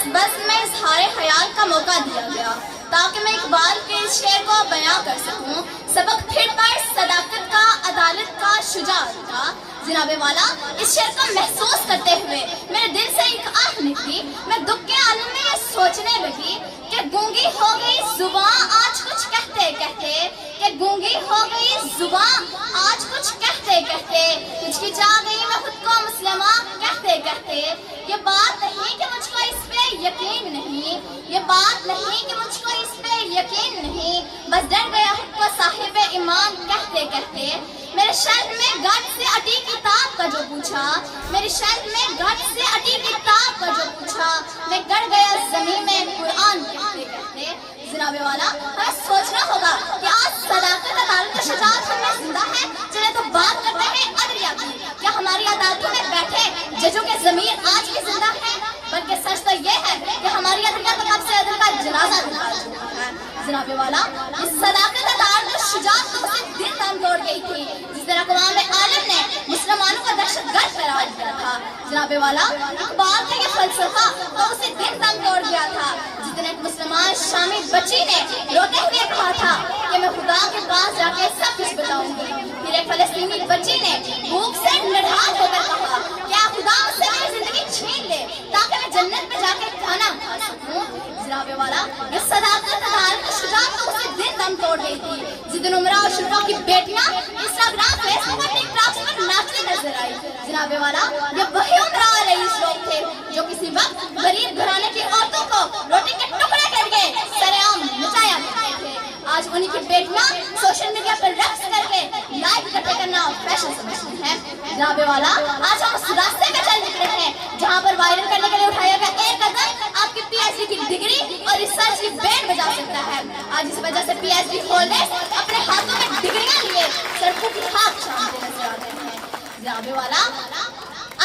इस बज़्म में इज़हारे ख़याल का मौका दिया गया ताकि मैं इकबाल के इस शेर को बयां कर सकूं। सबक फिर पर सदाकत का, अदालत का, शुजाअत का। जनाबे वाला, इस शेर को महसूस करते हुए मेरे दिल से एक आह निकली। मैं दुख के आलम में ये सोचने लगी कि गूंगी हो गई जुबां आज कुछ कहते कहते, कि गूंगी हो गई जुबां आज कुछ कहते कहते, हिचकिचा गई मैं खुद को मुस्लिमा कहते कहते। ये बात नहीं कि मुझको इस पे यकीन नहीं, ये बात नहीं कि मुझको इस पे यकीन नहीं, बस डर गया खुद को साहिब ईमान कहते कहते। मेरे शेल्फ में गट से अटी किताब का जो पूछा, मेरे शेल्फ में गट से अटी किताब का जो पूछा, मैं गड़ गया जमीन में कुरान कहते कहते। जनाबे वाला, हमें सोचना होगा कि आज सदाकत, अदालत और शुजाअत हमें जिंदा है। चले तो बात करते हैं अदलिया की। क्या हमारी अदालतों में बैठे जजों के ज़मीर आज भी जिंदा है? बल्कि सच तो ये है कि हमारी अदलिया तो कब से अदल का जनाजा निकाल चुका है। जनाबे वाला, इस सदाकत, अदालत और शुजाअत तो उसे दिल दम तोड़ गई थी जिस तरह कवाम आलम ने मुसलमानों को दहशतगर्द करार दिया था। जनाबे वाला, इकबाल का ये फलसफा तो उसे दिल दम तोड़ गया था जितने एक मुसलमान शामी बच्ची ने रोते हुए कहा था कि मैं खुदा के पास जाके सब कुछ बताऊंगी। फिर एक फलस्तीनी बच्ची ने भूख से निढाल होकर कहा क्या खुदा मुझसे मेरी जिंदगी छीन ले ताकि मैं जन्नत में जाके खाना खा सकूं। जनाबे वाला, ये सदाकत, अदालत और शुजाअत तो उसे दिल दम तोड़ गई थी जिदिन उमरा और शुरा की बेटियां इंस्टाग्राम, फेसबुक और टिकटॉक पर नाचती नजर आई। जनाबे वाला, ये वही उमरा और रईस लोग थे जो किसी वक्त गरीब घराने की औरतों को रोटी के टुकड़े करके सरेआम नचाया करते थे। आज उन्हीं की बेटियां सोशल मीडिया पर रक्स करके लाइक इकट्ठे करना फैशन समझती हैं। जनाबे वाला, आज हम उस रास्ते पे चल निकले हैं जहां पर वायरल करने के लिए उठाया गया एक कदम आपकी पीएचडी की डिग्री और रिसर्च की बैंड बजा सकता है। आज इस वजह से पीएचडी होल्डर्स अपने हाथों में डिग्रियां लिए सड़कों की खाक छानते नजर आ रहे हैं। जनाबे वाला,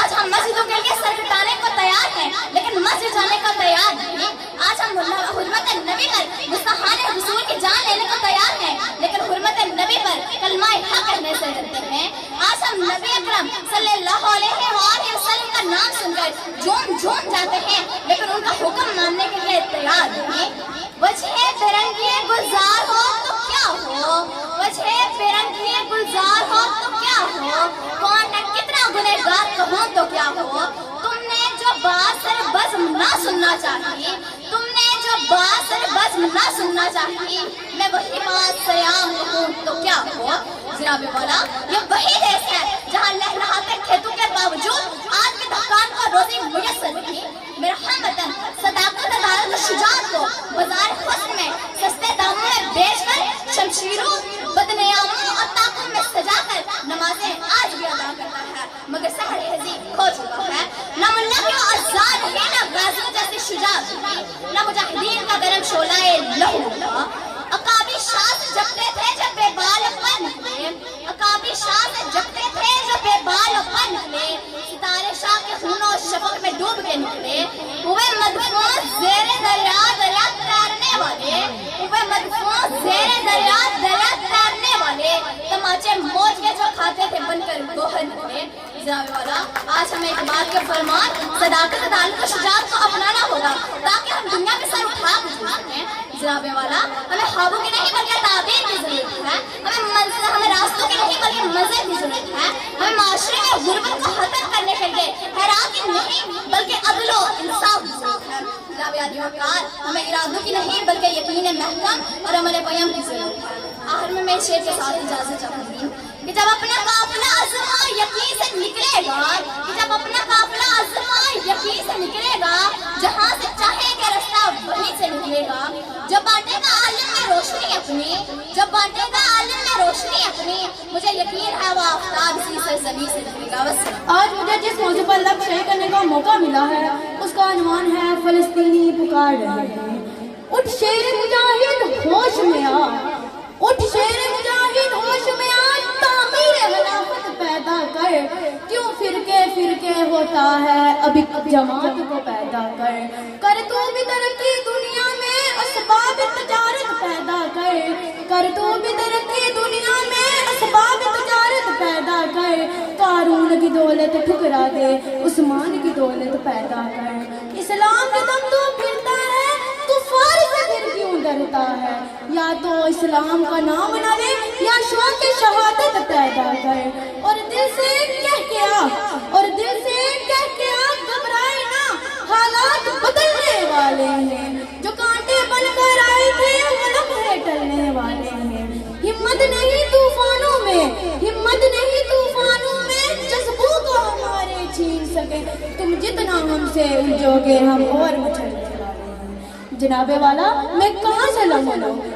आज हम मस्जिदों के लिए सर कटाने को तैयार हैं लेकिन मस्जिद जाने को तैयार नहीं। आज हम हुर्मत नबी पर मुस्तहाने रसूल की जान लेने को तैयार हैं लेकिन हुर्मत नबी पर कलमा हक कहने से डरते हैं। आज हम नबी अकरम सल्लल्लाहु अलैहि वसल्लम का नाम सुनकर झूम झूम जाते हैं लेकिन उनका हुक्म मानने के लिए तैयार नहीं। वजह बेरंगी गुलजार हो तो क्या हो, वजह बेरंगी गुलजार हो तो क्या हो, कौन है कितना गुनहगार कहूँ तो क्या हो। तुमने जो बात सर बज़्म ना सुनना चाहिए, तुमने जो बात सर बज़्म ना सुनना चाहिए, मैं वही बात सयाम कहूँ तो क्या हो। जनाबे वाला, ये वही देश है जहाँ लहलहाते खेतों के बावजूद आज के दुकान को रोजी मुयस्सर नहीं। मेरा हमवतन सदाकत, अदालत और शुजाअत को बाजार हुस्न में सस्ते दामों में बेचकर शमशीरों, बदनियामों और ताक़ों में सजाकर नमाजें आज भी अदा करता है मगर सहर हज़ी खो चुका है। न मुल्ला की आज़ाद है, न गाज़ियों जैसे शुजाअत है, न मुजाहिदीन का गरम शोलाए लहू था। अकाबी शाह से जगते थे जब बेबाल पर निकले, अकाबी शाह से जगते थे जब बेबाल पर निकले, सितारे शाह के खूनो शफक में डूब के निकले। हुए मदफून ज़ेरे दरिया दरिया तैरने वाले, हुए मदफून ज़ेरे दरिया दरिया तैरने वाले, तमाचे मौज के जो खाते थे बनकर गोहर निकले। जनाबे वाला, आज हमें इकबाल के फरमान सदाकत, अदालत और शुजाअत को अपनाना होगा ताकि हम दुनिया में सर उठा सकें। जनाबे वाला, हमें ख्वाबों की नहीं बल्कि ताबीर की जरूरत है, हमें रास्तों की नहीं बल्कि मंज़िल की जरूरत है। हमें माशरे में गुर्बत को खत्म करने के लिए हैरान की नहीं बल्कि अदल और इंसाफ की जरूरत है। जनाबे आदिवाकार, हमें इरादों की नहीं बल्कि यकीन महकम और अमल क़यम की जरूरत है। आखिर में मैं शेर के साथ इजाजत चाहूंगी कि जब अपना काफिला अज़्मा यकीन से निकलेगा, कि जब अपना काफिला अज़्मा यकीन से निकलेगा, जहाँ से चाहेंगे रास्ता वहीं से निकलेगा। जब बांटेगा आलम में रोशनी अपनी, जब बांटेगा आलम में रोशनी अपनी, मुझे यकीन है वो आफताब इसी सरजमीन से निकलेगा। बस आज मुझे जिस मौजू पर लक्ष्य शेयर करने का मौका मिला है उसका अनवान है फलस्तीनी पुकार रहे हैं। उठ शेर मुजाहिद होश में आ, उठ शेर मुजाहिद होश में आ, तामीर खिलाफत पैदा कर। क्यों फिरके फिरके होता है अब एक जमात को पैदा कर तू भी तरक्की दुनिया में असबाब तजारत पैदा कर तू भी तरक्की दुनिया में असबाब तजारत पैदा कर। कारून की दौलत ठुकरा दे, उस्मान की दौलत पैदा कर। इस्लाम के दम तू होता है, या तो इस्लाम का नाम ना ले या शौक शहादत पैदा करे। और दिल से कह के आ, और दिल से कह के आ, घबराए ना, हालात बदलने वाले हैं। जो कांटे बनकर आए थे वो लम्हे टलने वाले हैं। हिम्मत नहीं तूफानों में, हिम्मत नहीं तूफानों में, जज्बों को हमारे छीन सके। तुम जितना हमसे उलझोगे हम और मचलने वाले हैं। जनाबे वाला मैं कहाँ से लूँ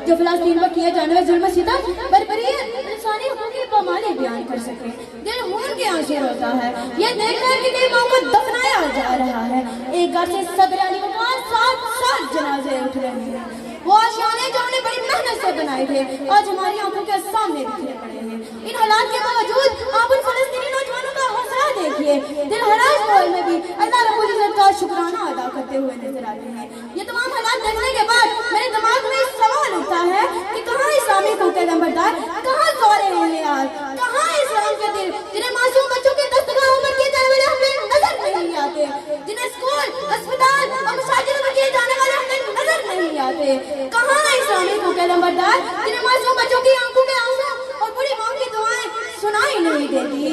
जो फिलिस्तीन पर किए जाने वाले जुल्म सितम बर्बरियत इंसानी हकूक़ के पामाले बयान कर सके। दिल खून के आंसू रोता है ये देखकर कि कई माओं को दफनाया जा रहा है। एक घर से सदर अली वक़ार 7 जनाजे उठ रहे हैं। वो आशियाने जो हमने बड़ी मेहनत से बनाए थे आज हमारी आंखों के सामने बिखरे पड़े हैं। इन हालात के बावजूद आप उन फलस्तीनी नौजवानों का हौसला देखिए, दिल हराज माहौल में भी अल्लाह रब्बुल इज्जत का शुक्राना अदा करते हुए नजर आते हैं। ये तमाम हालात देखने के बाद मेरे दिमाग में एक सवाल उठता है कि कहाँ इस्लामी हुकूक़ नंबरदार, कहाँ सौरे हैं यार, कहाँ इस्लाम के दिल जिन्हें मासूम बच्चों के दस्तगाहों पर किए जाने वाले हमले नजर नहीं आते, जिन्हें स्कूल, अस्पताल और मसाजिद में किए जाने वाले हमले नजर नहीं आते। कहाँ इस्लामी हुकूक़ नंबरदार जिन्हें मासूम बच्चों की आंखों के आंसू और बुरी माँ की दुआएं सुनाई नहीं देती।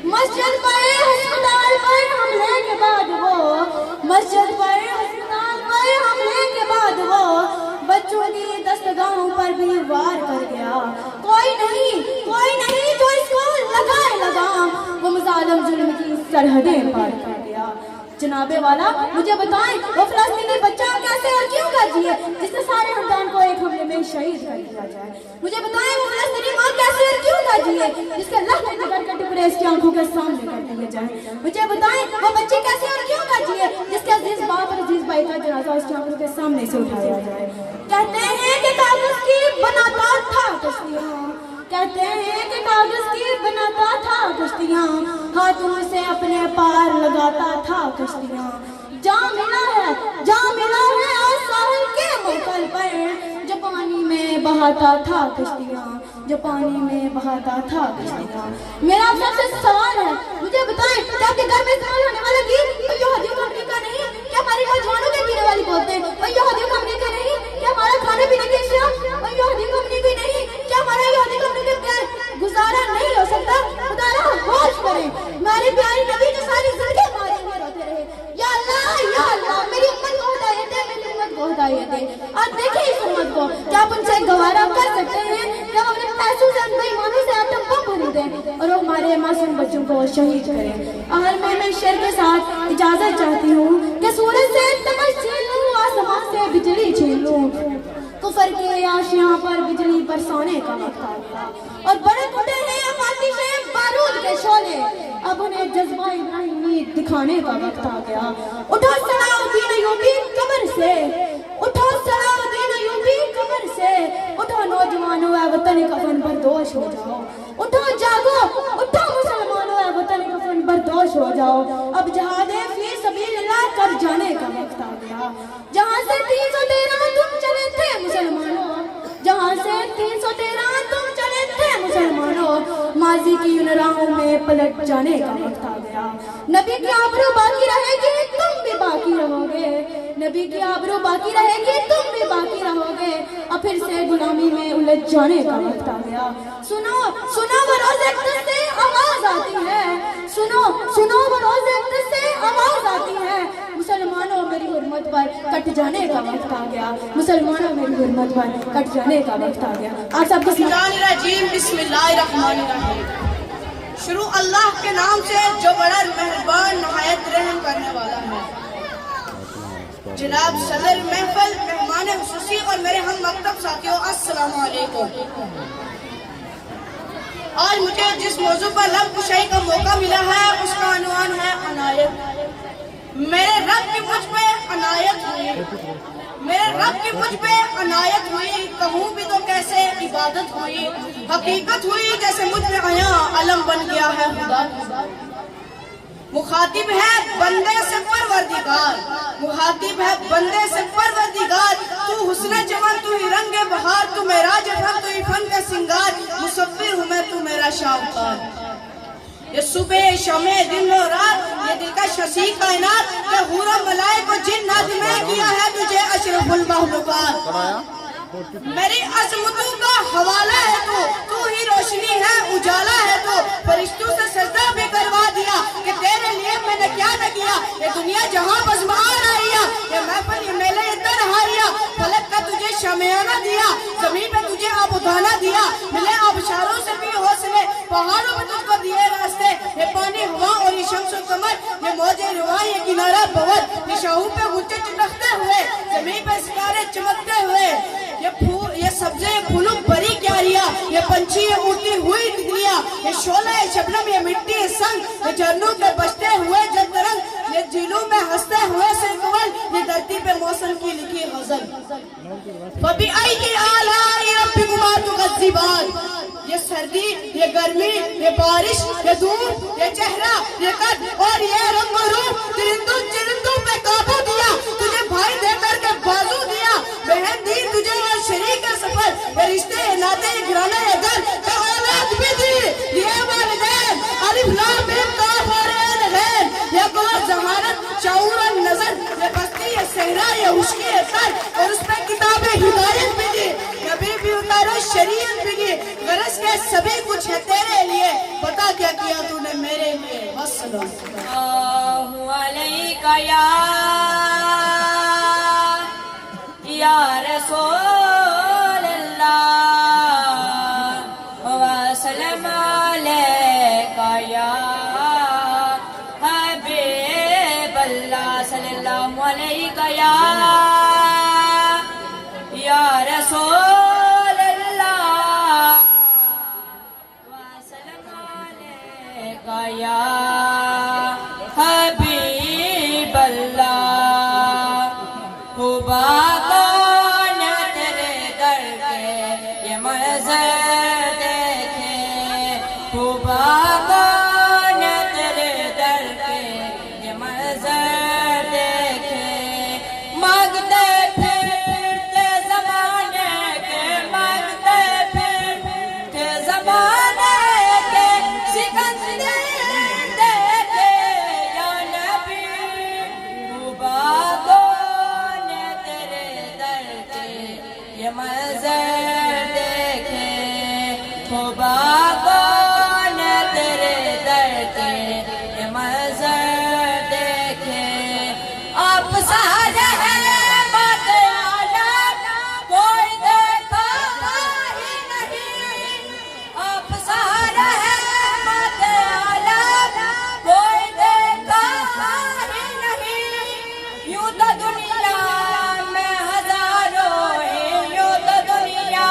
मस्जिद पर, अस्पताल पर हमले के बाद वो, मस्जिद पर, अस्पताल पर हमले के बाद वो बच्चों की दस्तगाहों पर भी वार कर गया। कोई नहीं जो इसको लगाए लगाम, वो मुजालिम जुल्म की सरहदें पार कर गया। जनाबे वाला मुझे बताएं वो फिलिस्तीनी बच्चा कैसे और क्यों कर दिए जिससे सारे खानदान को एक हमले में शहीद कर दिया जाए। मुझे बताएं वो फिलिस्तीनी माँ कैसे और क्यों कर दिए जिसके लहू जिगर के टुकड़े इसकी आंखों के सामने कर दिए जाए। मुझे बताएं वो बच्चे कैसे और क्यों कर दिए जिसके अजीज बाप और अजीज भाई का जनाजा उसकी आंखों के सामने से उठाया जाए। कहते हैं कि कागज की बनाता था कश्तियाँ, कहते हैं कि कागज की बनाता था कश्तियाँ, हाथों से अपने पार लगाता था कश्तियाँ। जा मिला है आज साहिल के मोकल पर, जो पानी में बहाता था कश्तियाँ, जो पानी में बहाता था कश्तियाँ। मेरा सबसे सवाल है, मुझे बताएं क्या आपके घर में इस्तेमाल होने वाला गीत यहूदियों कंपनी का नहीं, क्या हमारे नौजवानों के पीने वाली बोलते हैं यहूदियों कंपनी का नहीं, क्या हमारा खाने पीने की अशिया यहूदियों कंपनी की नहीं, क्या हमारा यहूदी कंपनी के बगैर गुजारा नहीं हो सकता। खुदा होश करें, हमारे प्यारे नबी जो सारी जिंदगी हमारे लिए रोते रहे। या अल्लाह मेरी उम्मत को हिदायत दे, मेरी उम्मत को हिदायत दे। आज देखिए इस उम्मत को क्या आप उनसे गवारा कर सकते हैं कि हम अपने पैसों से बेईमानों से आतम बम भर दें और वो हमारे मासूम बच्चों को शहीद करें। अगर मैं शेर के साथ इजाजत चाहती हूँ कि सूरज से तमस छीन लूँ, आसमान से बिजली छीन लूँ, कुफर के आशियाँ पर बिजली बरसाने का वक्त आ गया और बड़े बड़े हैं आतिशें बारूद के शोले, अब उन्हें जज्बा इब्राहिमी दिखाने का वक्त आ गया। उठो सलाउद्दीन अय्यूबी कब्र से, उठो सलाउद्दीन अय्यूबी कब्र से, उठो नौजवानों ए वतन कफन बरदोश हो जाओ, उठो जागो, उठो मुसलमानों ए वतन कफन बरदोश हो जाओ। अब जहादे फी सबीलिल्लाह कर जाने का वक्त आ गया। जहाँ से 313 तुम चले थे मुसलमानों, जहाँ से 313 तुम चले थे मुसलमानों, माजी की उन राहों में पलट जाने का वक्त आ गया। नबी की आबरू बाकी रहेगी तुम भी बाकी रहोगे, नबी की आबरू बाकी रहेगी तुम भी बाकी रहोगे, और फिर से गुलामी में उलझ जाने का वक्त आ गया। सुनो सुनो वो रोज़े अक़दस से आवाज आती है, सुनो सुनो वो रोज़े अक़दस से आवाज आती है, मुसलमानों मेरी हुर्मत पर कट जाने का वक्त आ गया, मुसलमानों मेरी हुर्मत पर कट जाने का वक्त आ गया। आप सबको बिस्मिल्लाहिर्रहमानिर्रहीम। शुरू अल्लाह के नाम से जो बड़ा मेहरबान नहायत रहम करने वाला है। जनाब सदर महफिल, मेहमान खुसूसी और मेरे हम मकतब साथियों, अस्सलामु अलैकुम। आज मुझे जिस मौजू पर लब कुशाई का मौका मिला है उसका अनुमान है अनायत। मेरे रब की मुझ पे अनायत हुई, मेरे रब की मुझ पे अनायत हुई, कहूँ भी तो कैसे इबादत हुई, हकीकत हुई जैसे मुझ में आया अलम बन गया है खुदा। मुखातिब है बंदे से परवरदिगार, मुखातिब है बंदे से परवरदिगार, तू हुस्न जवान, तू ही रंगे बहार, तू मेरा जहां, तू ही फन का सिंगार, मुसव्विर हूँ मैं, तू मेरा शाहकार। ये सुबह शमे दिन और रात, ये दिलकश हसी कायनात, ये हूरा मलाइक और जिन्नात में किया है तुझे अशरफुल मखलूकात। मेरी अजमतों का हवाला है तू ही रोशनी है, उजाला है तू। फरिश्तों से सजदा भी करवा दिया कि तेरे लिए मैंने क्या न किया। ये दुनिया जहां बज़मार आइया, ये महफिल ये मेले ये तन्हाइया। फलक का तुझे शमियाना दिया, जमीन पे तुझे आबुदाना दिया। मिले आबशारों से भी हौसले, पहाड़ों पे तुझको दिए रास्ते। ये पानी हवा और ये शम्स कमर, ये मौजे रुआ ये किनारा बवर, ये शाहू पे गुच्चे चिटकते हुए, जमीन पे सितारे चमकते हुए। ये फूल ये सब्जे ये फूलों बड़ी क्यारियां, ये पंछी ये उड़ती हुई तितलियां, ये शोला ये शबनम ये मिट्टी ये संग, ये झरनों के बजते हुए जल तरंग, ये झीलों में हंसते हुए सिरकवल, ये धरती पे मौसम की लिखी गजल। फबी आई की आला रब्बिकुमा तुगज़्ज़िबान। ये सर्दी ये गर्मी ये बारिश ये धूप ये चेहरा ये कद और ये रंग रूप, तिरिंदों चिरिंदों पे काबू दिया। तुझे भाई देकर के बाजू दिया, बहन दी तुझे और शरीक का सफर। ये रिश्ते ये नाते ये घराना ये घर, ये औलाद भी दी ये वालिदैन। अलिफ लाम मीम काफ और ऐन गैन, ये कुल ज़हारत शऊर और नजर, ये बस्ती ये सहरा ये हुस्न ये सर, और उसमें किताबे हिदायत भी दी। नबी भी उतारो शरीयत भी की, गरज के सभी कुछ है तेरे लिए। पता क्या किया तूने मेरे लिए। वस्सलाम अलैका या रसूल अल्लाह वसल्लम अलैका या हबीब अल्लाह सल्लल्लाहु अलैका या रसूल अल्लाह वसल्लम अलैका या हबीब अल्लाह। हुबा कौन तेरे दर के ये मंज़र देखे, हुबा कौन तेरे दर के ये मंज़र देखे। मांगते फिरते ज़माने के, मांगते फिरते ज़माने के, सिकंदर देखे या नबी। हुबा कौन तेरे दर के ये मंज़र देखे, हुबा कौन तेरे दर के ये मंज़र देखे। आप सारे हैं बात आला, कोई देखा ही नहीं। आप सारे हैं बात आला, कोई देखा ही नहीं। यूं तो दुनिया में हजारों हैं, यूं तो दुनिया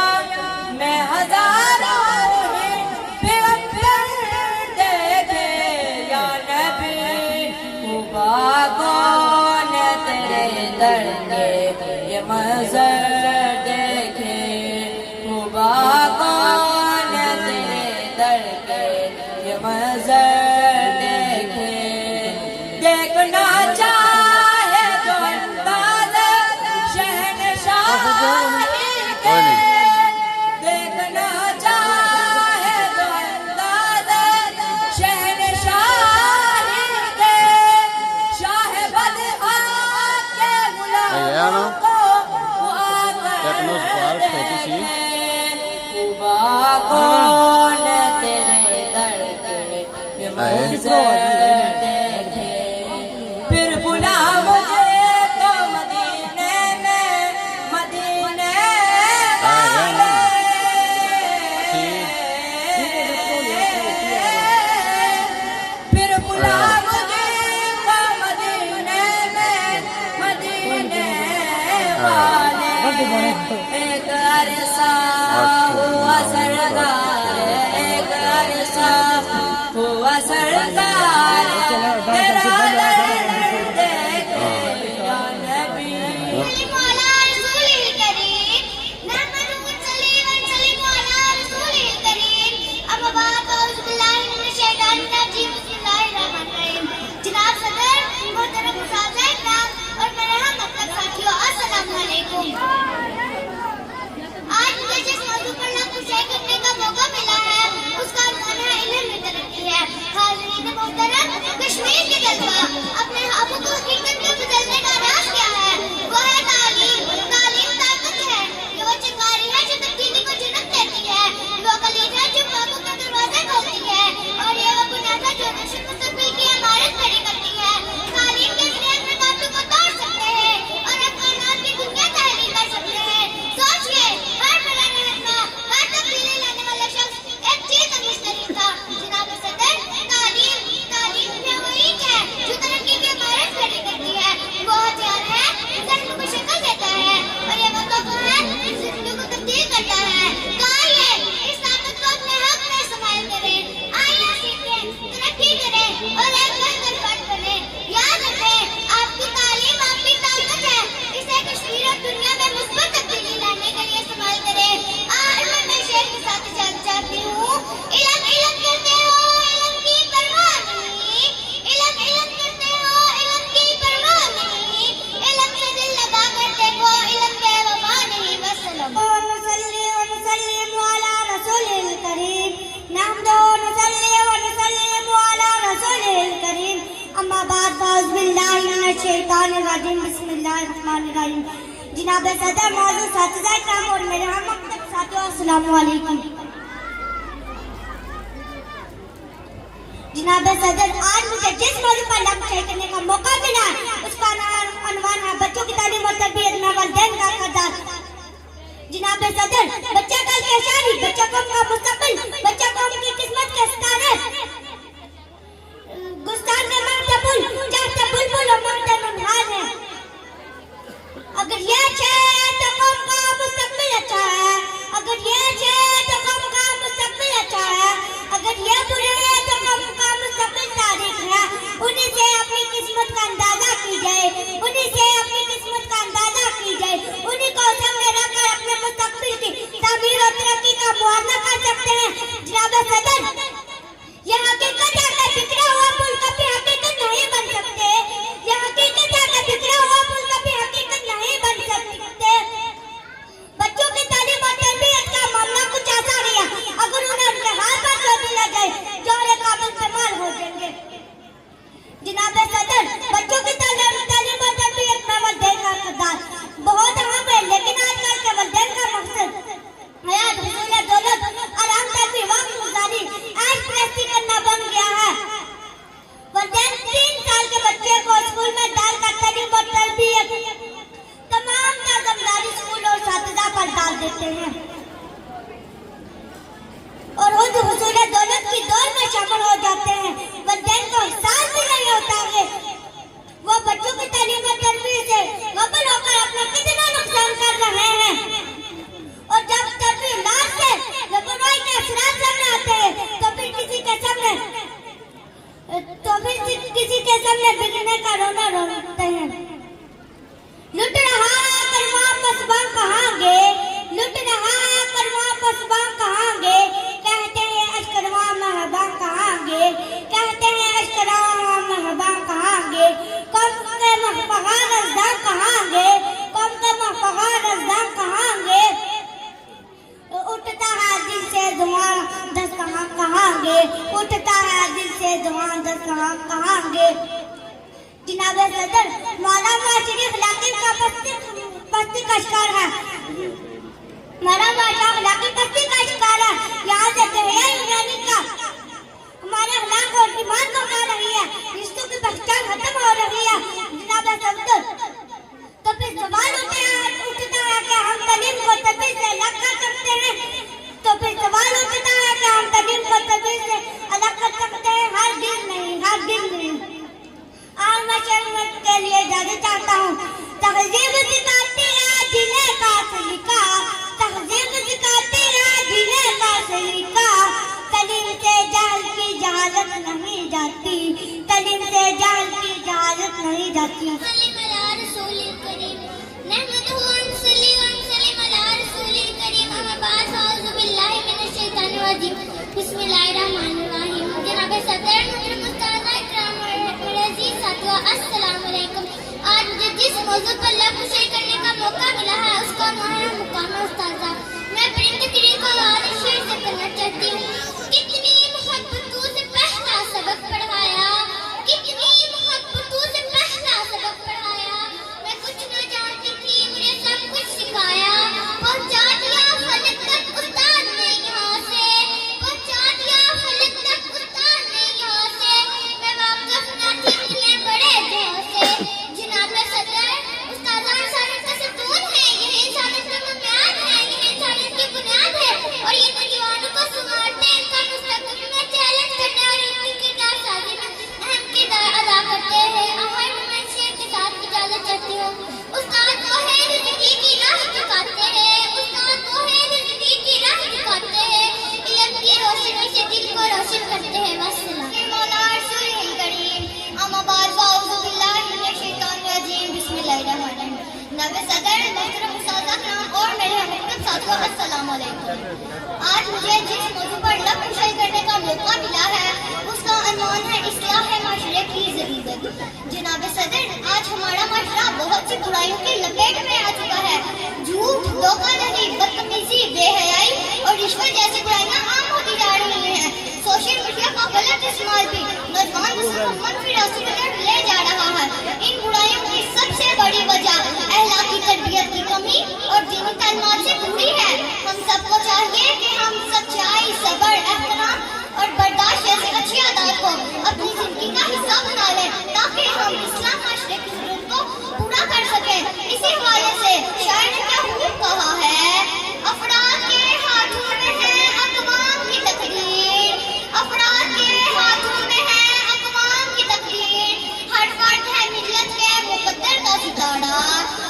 में हजारों हैं, पैगंबर देखे या नबी। हुबा कौन तेरे दर के ये मंज़र देखे, हुबा कौन तेरे दर के ये मंज़र देखे। देखना चाहे तो अंदाज़ शहनशाही के, देखना चाहे तो अंदाज़ शहनशाही के। शाह बदहा के गुलामों को वो आकर देखे। हुबा कौन तेरे दर के ये मंज़र देखे। फिर बुला मुझे तो मदीने में, मदीने वाले। फिर बुला मुझे तो मदीने में, मदीने वाले। एक अरसा हुआ सरदार, एक अरसा हुआ सरदार, तेरा दर देखे या नबी। मौला रसूल करीम नहमदुहु व नसल्लिमु अला रसूल करीम। अम्मा बाद औज़ु बिल्लाहि मिनश शैतानिर रजीम। बिस्मिल्लाहिर रहमानिर रहीम। जनाब सदर, मोहतरम मुसाफिर इकराम और मेरे हम मतलब साथियों, अस्सलाम वालेकुम। आज मुझे जिस मौजू पर लफ्ज़ शेयर करने का मौका मिला है उसका नाम है इल्म में तरक्की है। हाज़रीन मोहतरम, कश्मीर के जज्बा अपने ख्वाबों को हकीकत में बदलने का राज क्या है? वो है तालीम। तालीम ताकत है, ये वो करता है। तो आइए इस ताकत को अपने हक में इस्तेमाल करें। आइए सीखें, तरक्की करें और एक बेहतर फर्द बने। याद रखें, आपकी तालीम आपकी ताकत है। इसे कश्मीर और दुनिया में मुस्बत तब्दीली लाने के लिए इस्तेमाल करें। आज मैं नए शेर के साथ इजाजत चाहती हूँ। इल्म इल्म करते हो, इल्म की परवाह नहीं। इल्म इल्म करते हो, इल्म की परवाह नहीं। इल्म से दिल लगा कर देखो, इल्म बेवफा नहीं। वसल्लम। नुसल्ली व नुसल्लिमु अला रसूलिल करीम। नहमदु व नुसल्ली व नुसल्लिमु अला रसूलिल करीम। अम्मा बाद फाउज़ बिल्लाहि मिनश शैतानिर रजीम। बिस्मिल्लाहिर रहमानिर रहीम। जनाब सदर, मौजूद साथीज़ किराम और मेरे हम मकतब साथियों, अस्सलामु अलैकुम। जनाब सदर, आज मुझे जिस मौजू पर लेक्चर करने का मौका मिला है उसका अनवान है बच्चों की तालीम और तरबियत में वालिदैन का किरदार। जनाब सदर, बच्चा कल की शादी, बच्चा कौम का मुस्तकबिल, बच्चा कौम की किस्मत का सितारा। गुस्तान में मकतबुल, चाहते बुलबुल और मकते नन्हार है। अगर ये है तो कौम का मुस्तकबिल अच्छा है। अगर ये है तो कौम का मुस्तकबिल अच्छा है। अगर ये बुरे हैं तो कौम का मुस्तकबिल तारीख है। उन्हीं से अपनी किस्मत का अंदाजा की जाए, उन्हीं से अपनी किस्मत का अंदाजा की जाए। उन्हीं को सामने रखकर अपने मुस्तकबिल की तामीर और तरक्की का मुआयना कर सकते हैं। जनाब सदर, यह हकीकत है कि बिखरा हुआ पुल कभी हकीकत नहीं बन सकते। यह हकीकत है कि बिखरा हुआ पुल कभी हकीकत नहीं बन सकते। बच्चों की तालीम और तरबियत का मामला कुछ ऐसा नहीं है। अगर उन्हें उनके हाथ पर छोड़ दिया जाए जो एक काबिल इस्तेमाल हो जाएंगे। जनाब सदर, बच्चों की तालीम और तरबियत में वालिदैन का किरदार बहुत अहम है, लेकिन आजकल के वालिदैन का मकसद हयात, हुसूल दौलत, आराम, तरबीयत, वक्त गुजारी, ऐश प्रस्ती करना बन गया है। वालिदैन 3 साल के बच्चे को स्कूल में डालकर तालीम और तरबियत तमाम जिम्मेदारी स्कूल और साथीज़ा पर डाल देते हैं और खुद हुसूल दौलत की दौड़ में शामिल हो जाते हैं। वालिदैन को एहसास भी नहीं होता कि वो बच्चों की तालीम और तरबियत से गफल होकर अपना कितना नुकसान कर रहे हैं। और जब तरबियत से लापरवाही के असरात सामने आते हैं तो फिर किसी के सामने बिकने का रोना रोते हैं। लुट रहा है करवा पसबा कहाँ गे, लुट रहा है करवा पसबा कहाँ गे। कहते हैं अशकरवा महबा कहाँ गे, कहते हैं अशकरवा महबा कहाँ गे। कम के महफा रज़दा कहाँ गे, कम के महफा रज़दा कहाँ गे। उठता है दिल से धुआं दस कहाँ गे, उठता है दिल से धुआं दस कहाँ गे। जनाब सदर, मौलाना शरीफ इलाके का पस्ती का शिकार है। मौलाना इलाके पस्ती का शिकार है। यहाँ से दरिया यूनानी का हमारे अखलाक और ईमान को खा रही है। रिश्तों की पहचान खत्म हो रही है। जनाब सदर, तो फिर सवाल उठता है कि हम तालीम को तरबियत से अलग कर सकते हैं। तो फिर सवाल उठता है कि हम तालीम को तरबियत से अलग कर सकते हैं। हर दिन नहीं, हर दिन नहीं। आज मैं शर्मत के लिए इजाजत चाहता हूँ। तहजीब सिखाती है जीने का सलीका, तहजीब सिखाती है जीने का सलीका। तालीम से जहल की जहालत नहीं जाती, तालीम से जहल की जहालत नहीं जाती। बिस्मिल्लाहिर्रहमानिर्रहीम। जनाब सदर, मुहतरम उस्ताद इकराम और मेरे अजीज साथियों, अस्सलाम वालेकुम। आज मुझे जिस मौजू पर लेक्चर शेयर करने का मौका मिला है उसका नाम है मुकाम उस्तादा। मैं परिंद किरी को आज शेर से करना चाहती हूँ। कितनी मोहब्बतों से पहला सबक पढ़ाया, कितनी मोहब्बतों से पहला सबक पढ़ाया। मैं कुछ न जानती थी, मुझे सब कुछ सिखाया। पहुँचा दिया फलक तक उस्ताद ने यहाँ से, पहुँचा दिया फलक तक उस्ताद ने यहाँ से। मैं वाक़िफ़ न थी इतने बड़े ध्यान से। जनाब सदर, उस्ताद इंसानियत का सतून है, यही इंसानियत का बुनियाद है, यही इंसानियत की बुनियाद है। और ये नौजवानों को संवारते जनाब सदर, मोहतरम उस्ताद किराम और मेरे हमदर्द साथियों, अस्सलाम वालेकुम। आज मुझे जिस मौजू पर लब कुशाई करने का मौका मिला है उसका अनवान है इस्लाह माशरे की ज़रूरत। जनाब सदर, आज हमारा माशरा बहुत सी बुराइयों की लपेट में आ चुका है। झूठ, धोखाधड़ी, बदतमीजी, बेहयाई और रिश्वत जैसी बुराइयां आम होती जा रही हैं। सोशल मीडिया का गलत इस्तेमाल भी नौजवान नस्ल को मनफी रास्ते की तरफ ले जा रहा है। इन बुराइयों की सबसे बड़ी वजह अखलाकी तरबियत की कमी और दीनी तालीमात से दूरी है। हम सबको चाहिए कि हम सच्चाई, सब्र, एहतराम और बर्दाश्त जैसी अच्छी आदत को अपनी जिंदगी का हिस्सा बना लें ताकि हम इस्लाम माशरे की जरूरत को पूरा कर सकें। इसी हवाले से शायर ने क्या खूब कहा है, अफराद के हाथों में है अक़वाम की तकदीर, अफराद के हाथों में है अक़वाम की तकदीर, हर फर्द है मिल्लत के मुक़द्दर का सितारा।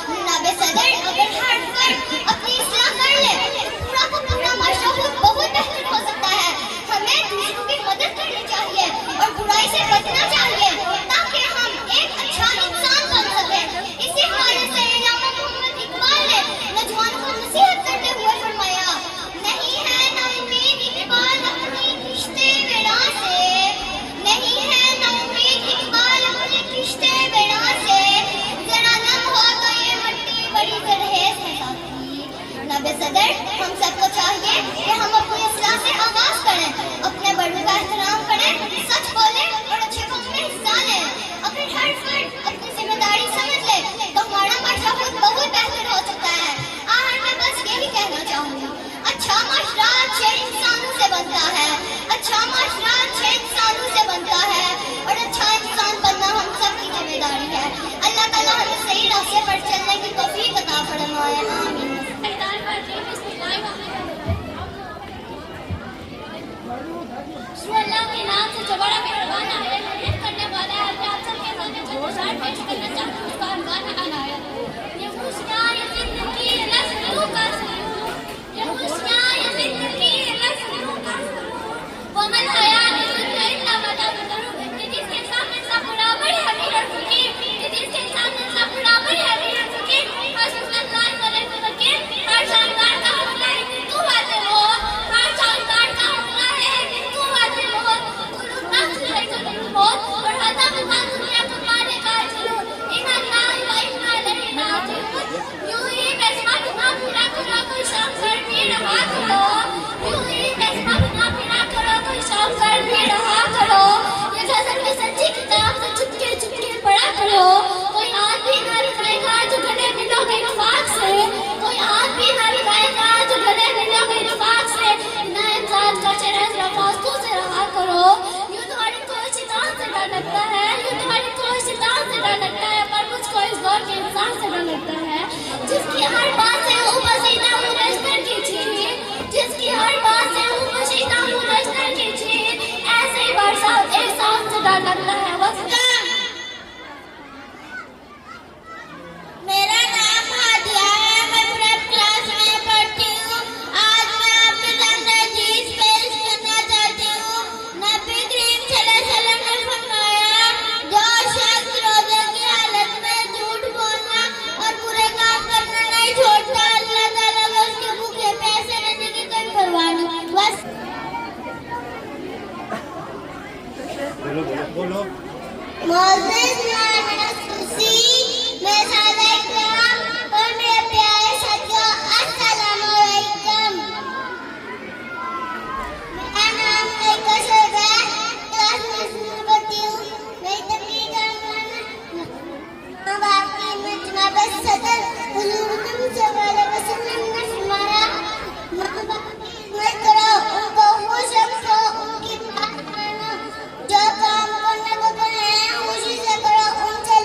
जनाब सदर, अगर हर फर्द अपनी इस्लाह कर ले तो पूरा का पूरा माशरा बहुत बेहतर हो सकता है। हमें दूसरों की मदद करनी चाहिए और बुराई से बचना चाहिए ताकि हम एक अच्छा इंसान बन सकें। इसी हवाले से अल्लामा मोहम्मद इकबाल ने नौजवानों को नसीहत करते हुए फरमाया, नहीं है ना उम्मीद इकबाल अपनी किश्ते बेड़ा से, नहीं है ना उम्मीद इकबाल अपनी किश्ते बेड़ा से, जरा नम हो तो ये मट्टी बड़ी जरहेज है साथी। जनाब सदर, हम सबको चाहिए कि हम अपनी इस्लाह से आगाज करें, अपने बड़ों का एहतराम करें, सच बोलें और अच्छे काम में हिस्सा लें। अगर हर फर्द अपनी जिम्मेदारी समझ ले तो हमारा माशरा बहुत बेहतर हो सकता है। आखिर मैं बस यही कहना चाहूँगी, अच्छा माशरा अच्छे इंसानों से बनता है, अच्छा माशरा अच्छे इंसानों से बनता है और अच्छा इंसान बनना हम सबकी जिम्मेदारी है। अल्लाह ताला हमें सही रास्ते पर चलने की तौफीक अता फरमाए, आमीन। अल्लाह के नाम से जो बड़ा मेहरबान है, रहमत करने वाला है। मैं आप सबके सामने जो गुजार पेश करना चाहती हूँ उसका अनवान है अनायत। ये खुशियाँ, ये ज़िंदगी, ये नज़रों का सुरूर, ये खुशियाँ, ये ज़िंदगी, ये नज़रों का सुरूर, वो मन हयात दुनिया इतना बड़ा करूँ कि जिसके सामने सब बराबर है मेरा फकीर, कि जिसके सामने सब बराबर है मेरा फकीर। बस उसका ख्याल करे तो फकीर, हर जानवर का होता है कि तू बातें हो, हर जानवर का होता है कि तू बातें हो, कुल नफ्स है जो नहीं हो और हता बिना दुनिया को मारे का जुनून, इन्ना नाई व इन्ना नहीं नाजुन। यूं ही बेस्मा बिना फिरा करो कोई शौक कर भी रहा करो, यूं ही बेस्मा बिना फिरा करो कोई शौक कर भी रहा करो। ये गज़ल में सच्ची किताब से चुपके चुपके पढ़ा करो। कोई हाथ भी ना लगाएगा जो गले मिलोगे इत्तेफाक से, कोई हाथ भी ना लगाएगा जो गले मिलोगे इत्तेफाक से। ना इंसान का चेहरा सिर्फ आंसू से रहा करो। यूं तुम्हारी कोई शैतान से डर लगता है, यूं तुम्हारी कोई शैतान से डर लगता है, पर मुझको इस दौर के इंसान से डर लगता है जिसकी हर बात से ऊपर सीधा मुनस्तर की चीज, जिसकी हर बात से ऊपर सीधा मुनस्तर की चीज। ऐसे ही बरसात एहसान से डर लगता है। वक्त मेरा नाम हादिया है, मैं प्रेप क्लास में पढ़ती हूँ। आज मैं आपके सामने चीज पेश करना चाहती हूँ। नबी करीम सल्लल्लाहु अलैहि वसल्लम ने फरमाया, जो शख्स रोजे की हालत में झूठ बोलना और बुरे काम करना नहीं छोड़ता, अल्लाह ताला को उसके भूखे पैसे रहने की कोई परवाह नहीं। बस मोअज़्ज़िज़ नानसी, मैं सादा इकराम और मेरे प्यारे साथियों, अस्सलामु अलैकुम। मेरा नाम मेका शोएब है, क्लास में पढ़ती हूँ। मेरी तकरीर का माँ बाप की हिम्मत, जनाब सदर हुज़ूर सल्लल्लाहु अलैहि वसल्लम ने फरमाया, माँ बाप की हिम्मत करो, उनको खुश रखो, उनकी बात मानो, जो काम करने को कहे उसी से करो, उनसे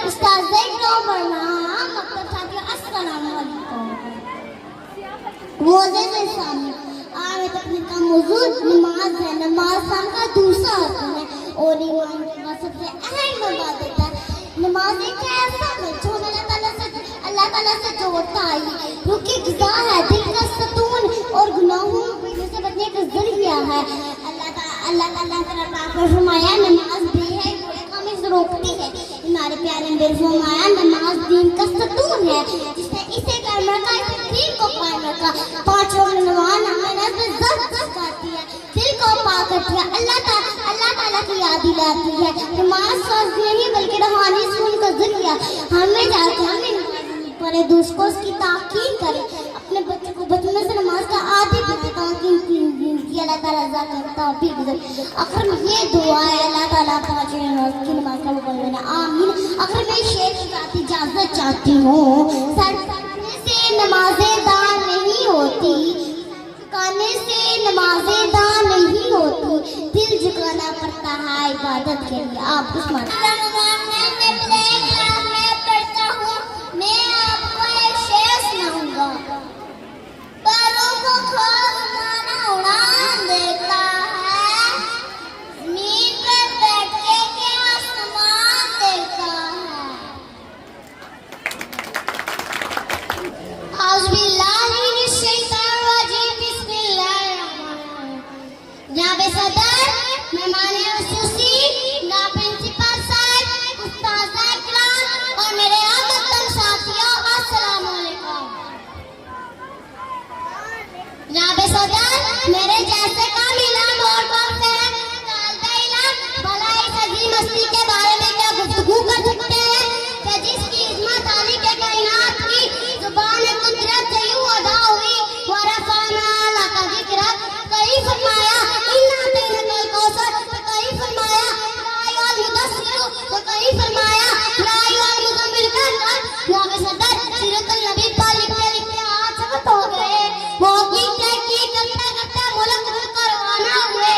उस्ताद इकराम फरमाया मकतब साथियों अस्सलाम वालेकुम। रोजे के सामने आज तकनीक का मौजूद नमाज है। नमाज शाम का दूसरा हुक्म है और ईमान का सबसे अहम इबादत है। नमाज एक ऐसा है जो अल्लाह ताला से जोड़ता है, रूह की ग़िज़ा है, दिल का सुकून और गुनाहों से बचने का ज़रिया है। अल्लाह ताला फरमाया नमाज बेहद बुरे कामों से रोकती है। हमारे प्यारे नबी फरमाया नमाज दीन का सुकून है, जिसने इसे कायम रखा, इस दीन को कायम रखा। 5 वक्त नमाज हमें सिखाती है, दिल को पाक करती है, अल्लाह ताला की याद दिलाती है। नमाज सिर्फ नहीं बल्कि रूहानी सुकून का ज़रिया। हमें पढ़े दूसरों की ताकीद करें, अपने बच्चों को बचपन से नमाज का आदी बनाएं ताकि अल्लाह ताला रज़ा करता है। आखिर में ये दुआ है अल्लाह ताला पाँच वक्त की नमाज का कबूल करे, आमीन। आखिर में शेर की जाती इजाज़त चाहती हूँ। सर से नमाजें दान नहीं होती, काने से नमाजें दान नहीं होती, दिल झुकाना पड़ता है इबादत के लिए। आप कुछ मैं आपको एक शेर सुनाऊंगा। बालों को खाना उड़ान देता है, ज़मीन पे बैठ के आसमान देखता है। औज़ुबिल्लाहि मिनश शैतानिर रजीम, बिस्मिल्लाहिर्रहमानिर्रहीम। जनाब सदर, मेहमान खुसूसी, जनाब प्रिंसिपल साहब, उस्ताद इकराम और मेरे साथियों अस्सलाम वालेकुम। जनाब सदर, मेरे जैसे का मिलान और कौन से तालिबे इल्म भला इस अजीम हस्ती के बारे में क्या गुफ्तगू कर सकते हैं कि जिसकी इज़्ज़त आली के कायनात की ज़ुबान कुदरत से यूं अदा हुई, व रफ़अना लका ज़िक्रक। कहीं फरमाया इन्ना अतैनाकल कौसर, तो कहीं फरमाया या अय्युहल मुदस्सिर, तो कहीं फरमाया या अय्युहल मुज़म्मिल। जनाब सदर, सीरतुल नबी पर लिखते आज सख्त हो गए, मौक़िफ़ तहक़ीक़ करते मुल्क रुख रवाना हुए,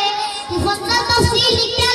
मुफस्सल तफ़सील लिखते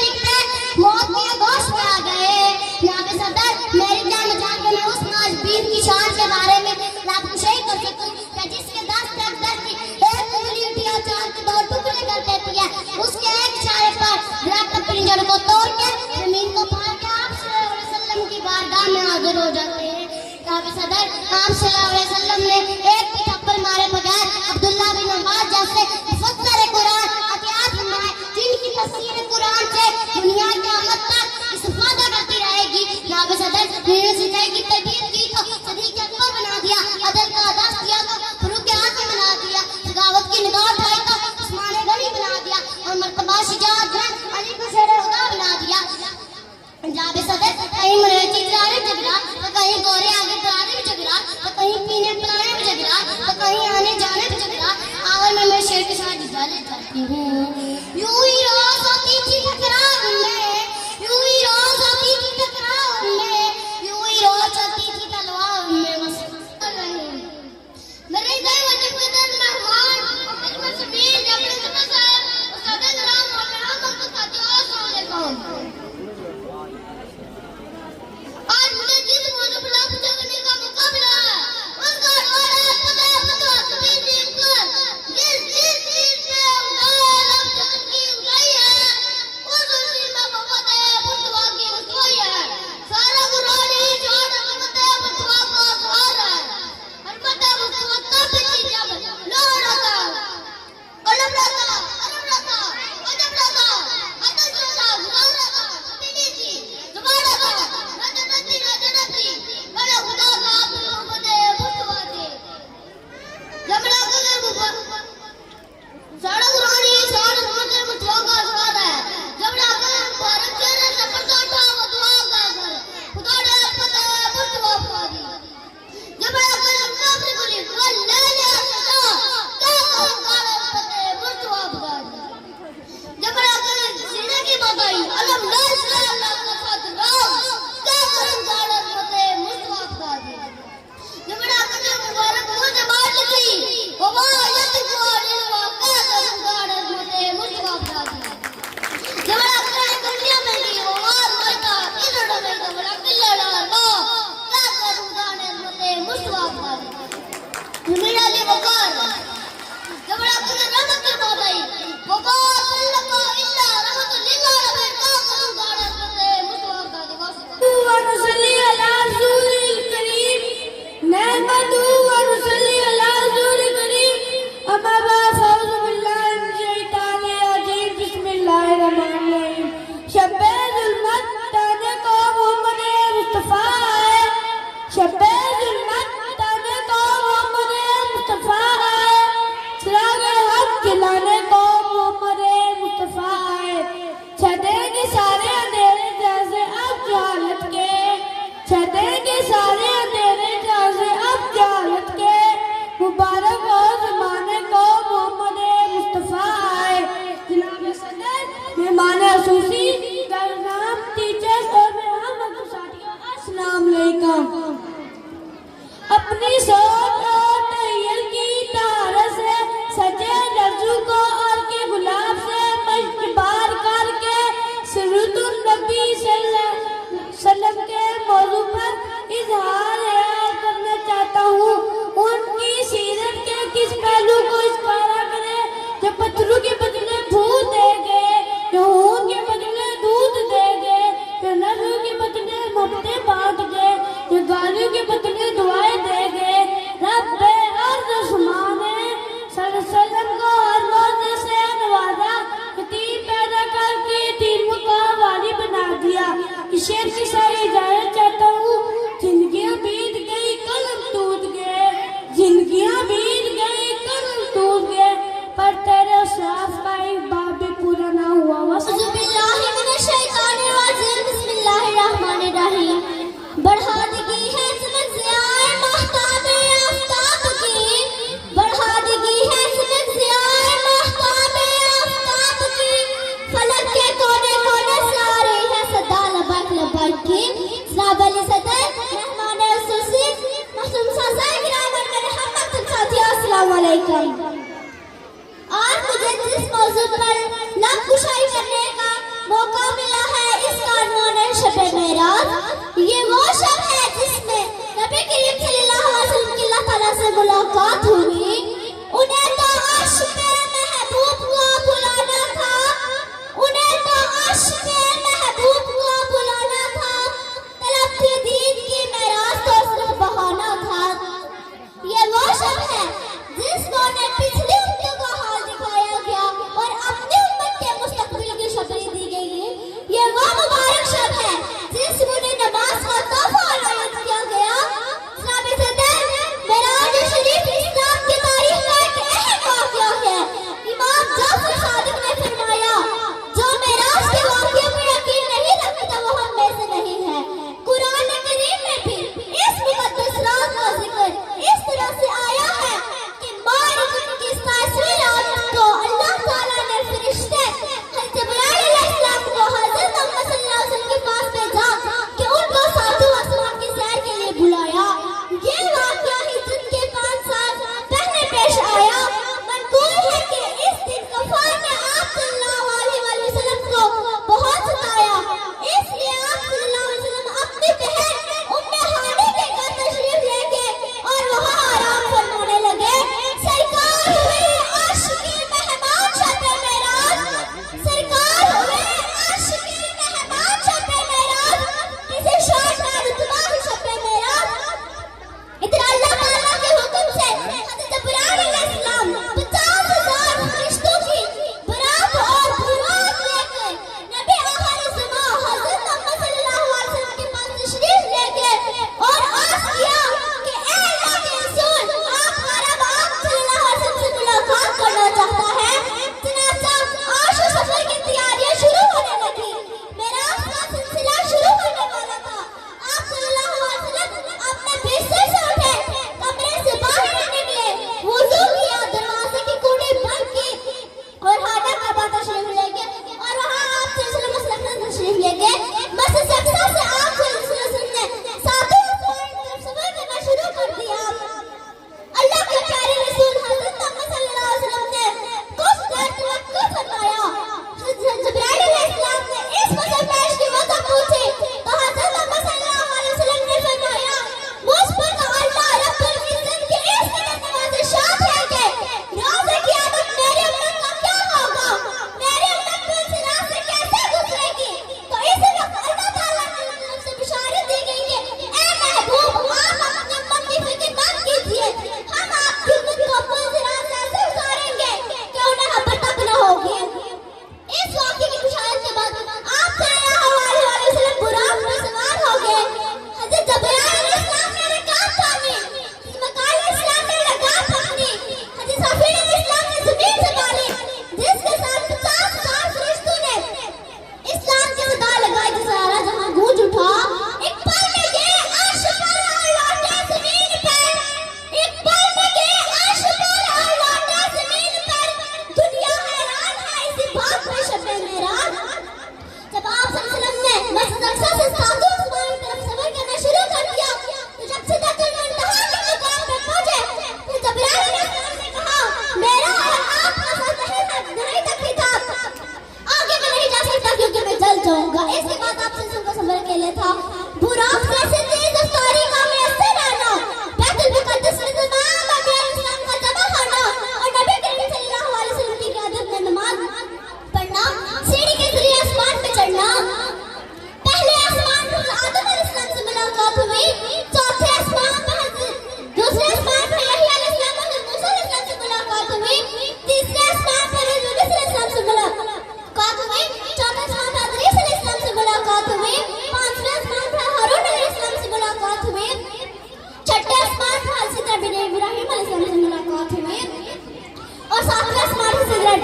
मौत के गोश में आ गए। जनाब सदर, मेरी जान के मैं उस नाज़बीन की शान के बारे में लापुशई कर सकूं कि जिसके 10 तक की एक उंगली उठिया चांद के 2 टुकड़े कर देती है। उसके एक इशारे पर दरख्त पिंजर को तोड़ के जमीन को फाड़ के आप सल्लल्लाहु अलैहि वसल्लम की बारगाह में हाजिर हो जाते हैं। जनाब सदर, आप सल्लल्लाहु अलैहि वसल्लम ने एक भी थप्पड़ मारे बगैर अब्दुल्ला बिन अब्बास जैसे मुफस्सिर कुरान अतियात फरमाए, जिनकी तफसीर कुरान से दुनिया क़यामत तक इस्तिफादा करती रहेगी। जनाब सदर, सच्चाई की तबीयत की तो सदीक़ अकबर बना दिया, अदल का आदर्श दिया तो फ़ारूक़ आज़म बना दिया, सगावत की निगाह उठाई तो उस्मान गनी बना दिया, और मर्तबा शुजाअत में अली को शेर खुदा बना दिया। जनाब सदर, कहीं मरेची चलाने में झगड़ा, तो कहीं गोरे आगे चलाने में झगड़ा, तो कहीं पीने पिलाने में झगड़ा, तो कहीं आने जाने में झगड़ा। आवर मैं मेरे शेर के साथ इजाज़त चाहती हूँ। यूं ही रोज़ होती थी टकराव में, यूं ही रोज़ होती थी टकराव में, यूं ही रोज़ होती थी तलवार में। मेरे गए वजह कदर मेहमान और मैं समीर जबरे से उस्ताद इकराम और मेहमान को साथियों अस्सलाम वालेकुम। आज मुझे जिस मौजूद पर पूछा करने का मौका मिला है उसका और है फतवा कबीर जी पर जिस चीज पे उदार जगत की उदाई है उस चीज में मोहब्बत है, फतवा की मुस्कुराई है। सारा कुरान ही जोड़ मोहब्बत है, फतवा का सवाल है। हरकत है मुस्तवक्का पे जब लोड आता कलम रहता अजब रहता अतश रहता गुनाह रहता तेरी जी जुबान रहता रजनती बड़ा खुदा का आप लोगों ने फतवा दे जबड़ा कदर ऊपर सारा कुरान ही सारा समझ मुतवा का सवाल है। जबड़ा कदर भारत के ने सफर उठा दुआ का कर खुदा ने पता फतवा पा दी। जबड़ा कदर काफिर को ले ले सदा क्या काला पते फतवा पा दी। जबड़ा कदर जिंदगी बताई अलम ला अल्लाह का फतवा क्या करम गाड़ा पते मुस्तफा पा दी। जबड़ा कदर मुबारक मुझे बात लिखी बाबा यत को आने वाका वसल्लम के मौजू पर इजहार करना चाहता हूँ। उनकी सीरत के किस पहलू को इशारा करे जो पत्थरों के बदले फूल देंगे, जो ऊन के बदले दूध देंगे, जो नजरों के बदले ममते बांट दे, जो गालियों के बदले दुआएं देंगे। रब्बे अर्ज़ समाने सल्लल्लाहु को हर मौके से नवाजा, यतीम पैदा करके तीन मुकाम वाली बना दिया। इस शेर की सारी इजाजत चाहता हूँ। जिंदगियां बीत गई कलम टूट गए, जिंदगियां बीत गई कलम टूट गए, पर तेरे साफ का एक बाप भी पूरा ना हुआ। बिस्मिल्लाहिर्रहमानिर्रहीम। बढ़ा दी है समझ ज़ियाए महताबे आफ़ताब की, बढ़ा दी है समझ ज़ियाए महताबे आफ़ताब की, फलक के कोने कोने से आ रही है सदा लबैक लबैक की। जनाब अली सदर मेहमान खुसूसी मासूम साज़ाए गिरामन मेरे हमवतन साथियों, अस्सलाम वालेकुम। आज मुझे जिस मौजू पर लब कुशाई करने का मौका मिला है, इसका अनवान है शब-ए मेराज। ये वो शब है जिसमें नबी करीम सल्लल्लाहु अलैहि वसल्लम की अल्लाह ताला से मुलाकात हुई। उन्हें तो अर्श पे महबूब को बुलाना था, उन्हें तो अर्श पे महबूब को बुलाना था, तलब थी दीन की मेराज तो सिर्फ बहाना था। ये वो शब है जिसको ने पिछली उम्मतों का हाल दिखाया गया और अपनी उम्मत के मुस्तकबिल की शबरी दी गई है। ये वो मुबारक शब है जिसमें उन्हें नमाज का तोहफा अनायत किया गया। जनाब सदर मेराज शरीफ इस्लाम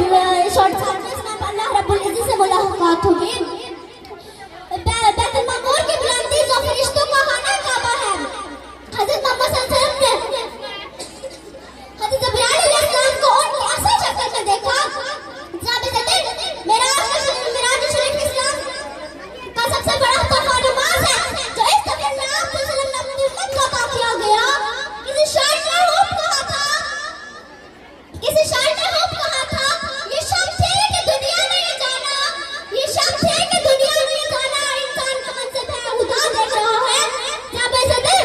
शॉर्ट अल्लाह रब्बुल इज्जत से मुलाकात हुई। बैतुल मामूर की बुलंदी जो फरिश्तों का खाना काबा है। हज़रत मोहम्मद सल्लल्लाहु अलैहि वसल्लम ने हज़रत जिब्राइल अलैहिस्सलाम को उनकी असल शक्ल में देखा। जब मेराज शरीफ इस्लाम का सबसे बड़ा तोहफा नमाज है, जो इस तबीयत में आप सल्लल्लाहु अलैहि वसल्लम को अता किया गया। किसी शायर ने खूब कहा था, ये शख्स है कि दुनिया में ये जाना, ये शख्स है कि दुनिया में ये जाना इंसान का मनसब है, खुदा देख रहा है। जब ऐसे दिल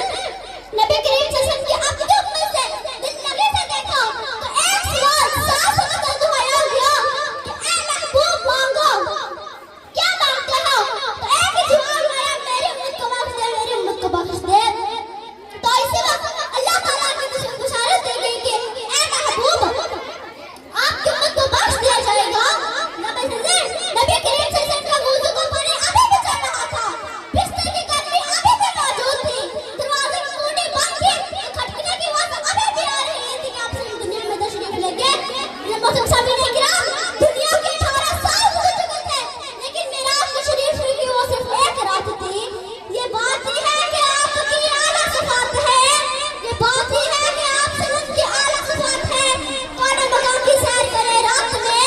नबी करीम सल्लल्लाहु अलैहि वसल्लम की आंखों में से दिल लगे से देखा तो एक सवाल साफ समझ दुआया गया कि ऐ महबूब मांगो, क्या मांगते हो? तो एक ही जवाब आया, मेरे उम्मत को बख्श दे, मेरी उम्मत को बख्श दे। तो इसी वक्त अल्लाह ताला की बुशारत दी गई कि ऐ महबूब आपकी उम्मत को बख्श दिया जाएगा। नबी करीम सल्लल्लाहु अलैहि वसल्लम का वुज़ू का पानी अभी भी चल रहा था, बिस्तर की गर्मी अभी भी मौजूद थी, दरवाजे की कुंडी बंद थी, खटखटे की आवाज़ अभी भी आ रही थी कि आप सल्लल्लाहु दुनिया में तशरीफ लेके। ये मौसम साबित है किराम, दुनिया के 18 साल गुजर चुके थे, लेकिन मेराज शरीफ की वो सिर्फ एक रात थी। ये बात ही है कि आपकी आला सिफात है, ये बात ही है कि आप सल्लल्लाहु की आला सिफात है। कौन मकाम की सैर करे रात में,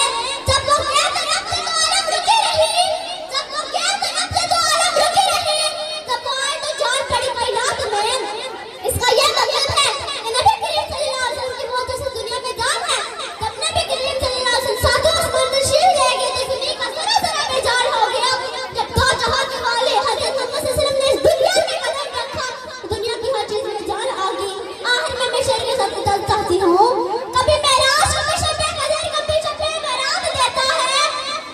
जब वो गैर तरफ से तो आलम रुकी रही, जब वो गैर तरफ से तो आलम रुकी रही, जब वो आए तो जान पड़ी कायनात में। इसका ये मतलब है कि नबी करीम सल्लल्लाहु अलैहि वसल्लम की मौत से दुनिया में जान है। जब नबी करीम सल्लल्लाहु अलैहि वसल्लम सातों आसमान तशरीफ ले गए तो ज़मीन का जरा बेजार हो गया। जब दो जहां के वाले हज़रत मोहम्मद सल्लल्लाहु अलैहि वसल्लम ने इस दुनिया में कदम रखा, दुनिया की हर चीज में जान आ गई। आखिर में मैं शेर के साथ बताना चाहती हूँ, कभी मेराज कभी शब-ए कदर, कभी शब-ए मेराज देता है,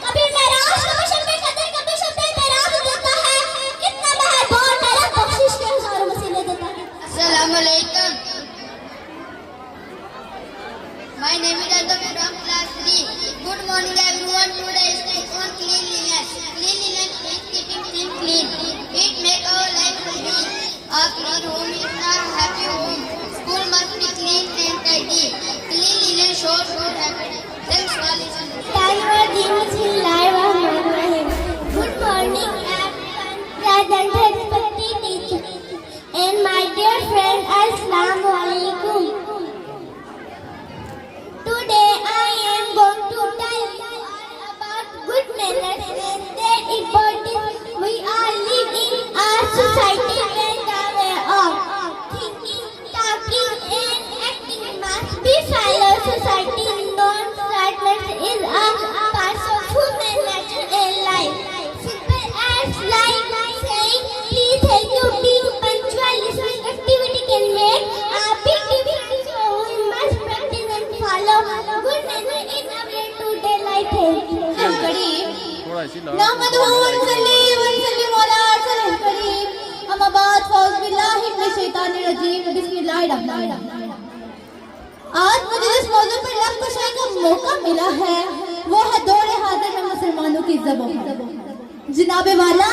कभी मेराज कभी शब-ए कदर, कभी शब-ए मेराज देता है। कितना मेहरबान मेरा बख्शिश के हजारों वसीले देता है। Assalamu alaikum. My name is Adab from class 3. Good morning everyone. Today is on cleanliness. Cleanliness is keeping things clean. It makes our life healthy. A clean home is a happy home. School must be clean and tidy. Cleanliness shows good habits. Thanks for listening. Good morning everyone, present respected teacher and my dear friend, Assalamu alaikum. Today I am going to tell you all about good manners and their importance. We are living in a society where the way of thinking, talking and acting must be follow society norms. Manners is a part of human nature and life. Simple as like saying please, thank you, being punctual, listening activity can make a big difference. So we must practice and follow good manners in our day-to-day life. हम करीब नहमदुहु व नसल्ली व नसल्लिमु अला रसूलिल करीम, अम्मा बाद फौज़ बिल्लाहि मिनश शैतानिर रजीम, बिस्मिल्लाहिर रहमानिर रहीम। आज मुझे जिस मौजू पर लफ्ज़ कुशाई का मौका मिला है वो है दौरे हाजिर में मुसलमानों की ज़बान। जनाबे वाला,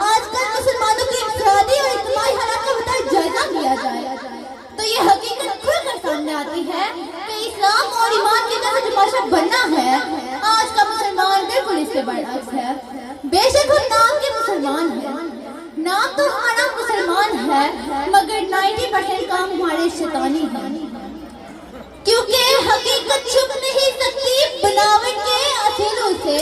आजकल मुसलमानों की इंफरादी और इज्तिमाई हालात का बताया जायजा लिया जाए तो ये हकीकत खुलकर सामने आती है कि इस्लाम और ईमान की तरह जो माशरा बनना है, आज का मुसलमान बिल्कुल इसके बरअक्स है। बेशक हम नाम के मुसलमान हैं, नाम तो हमारा मुसलमान है, मगर 90% काम हमारे शैतानी है, क्योंकि हकीकत छुप नहीं सकती बनावट के असूलों से,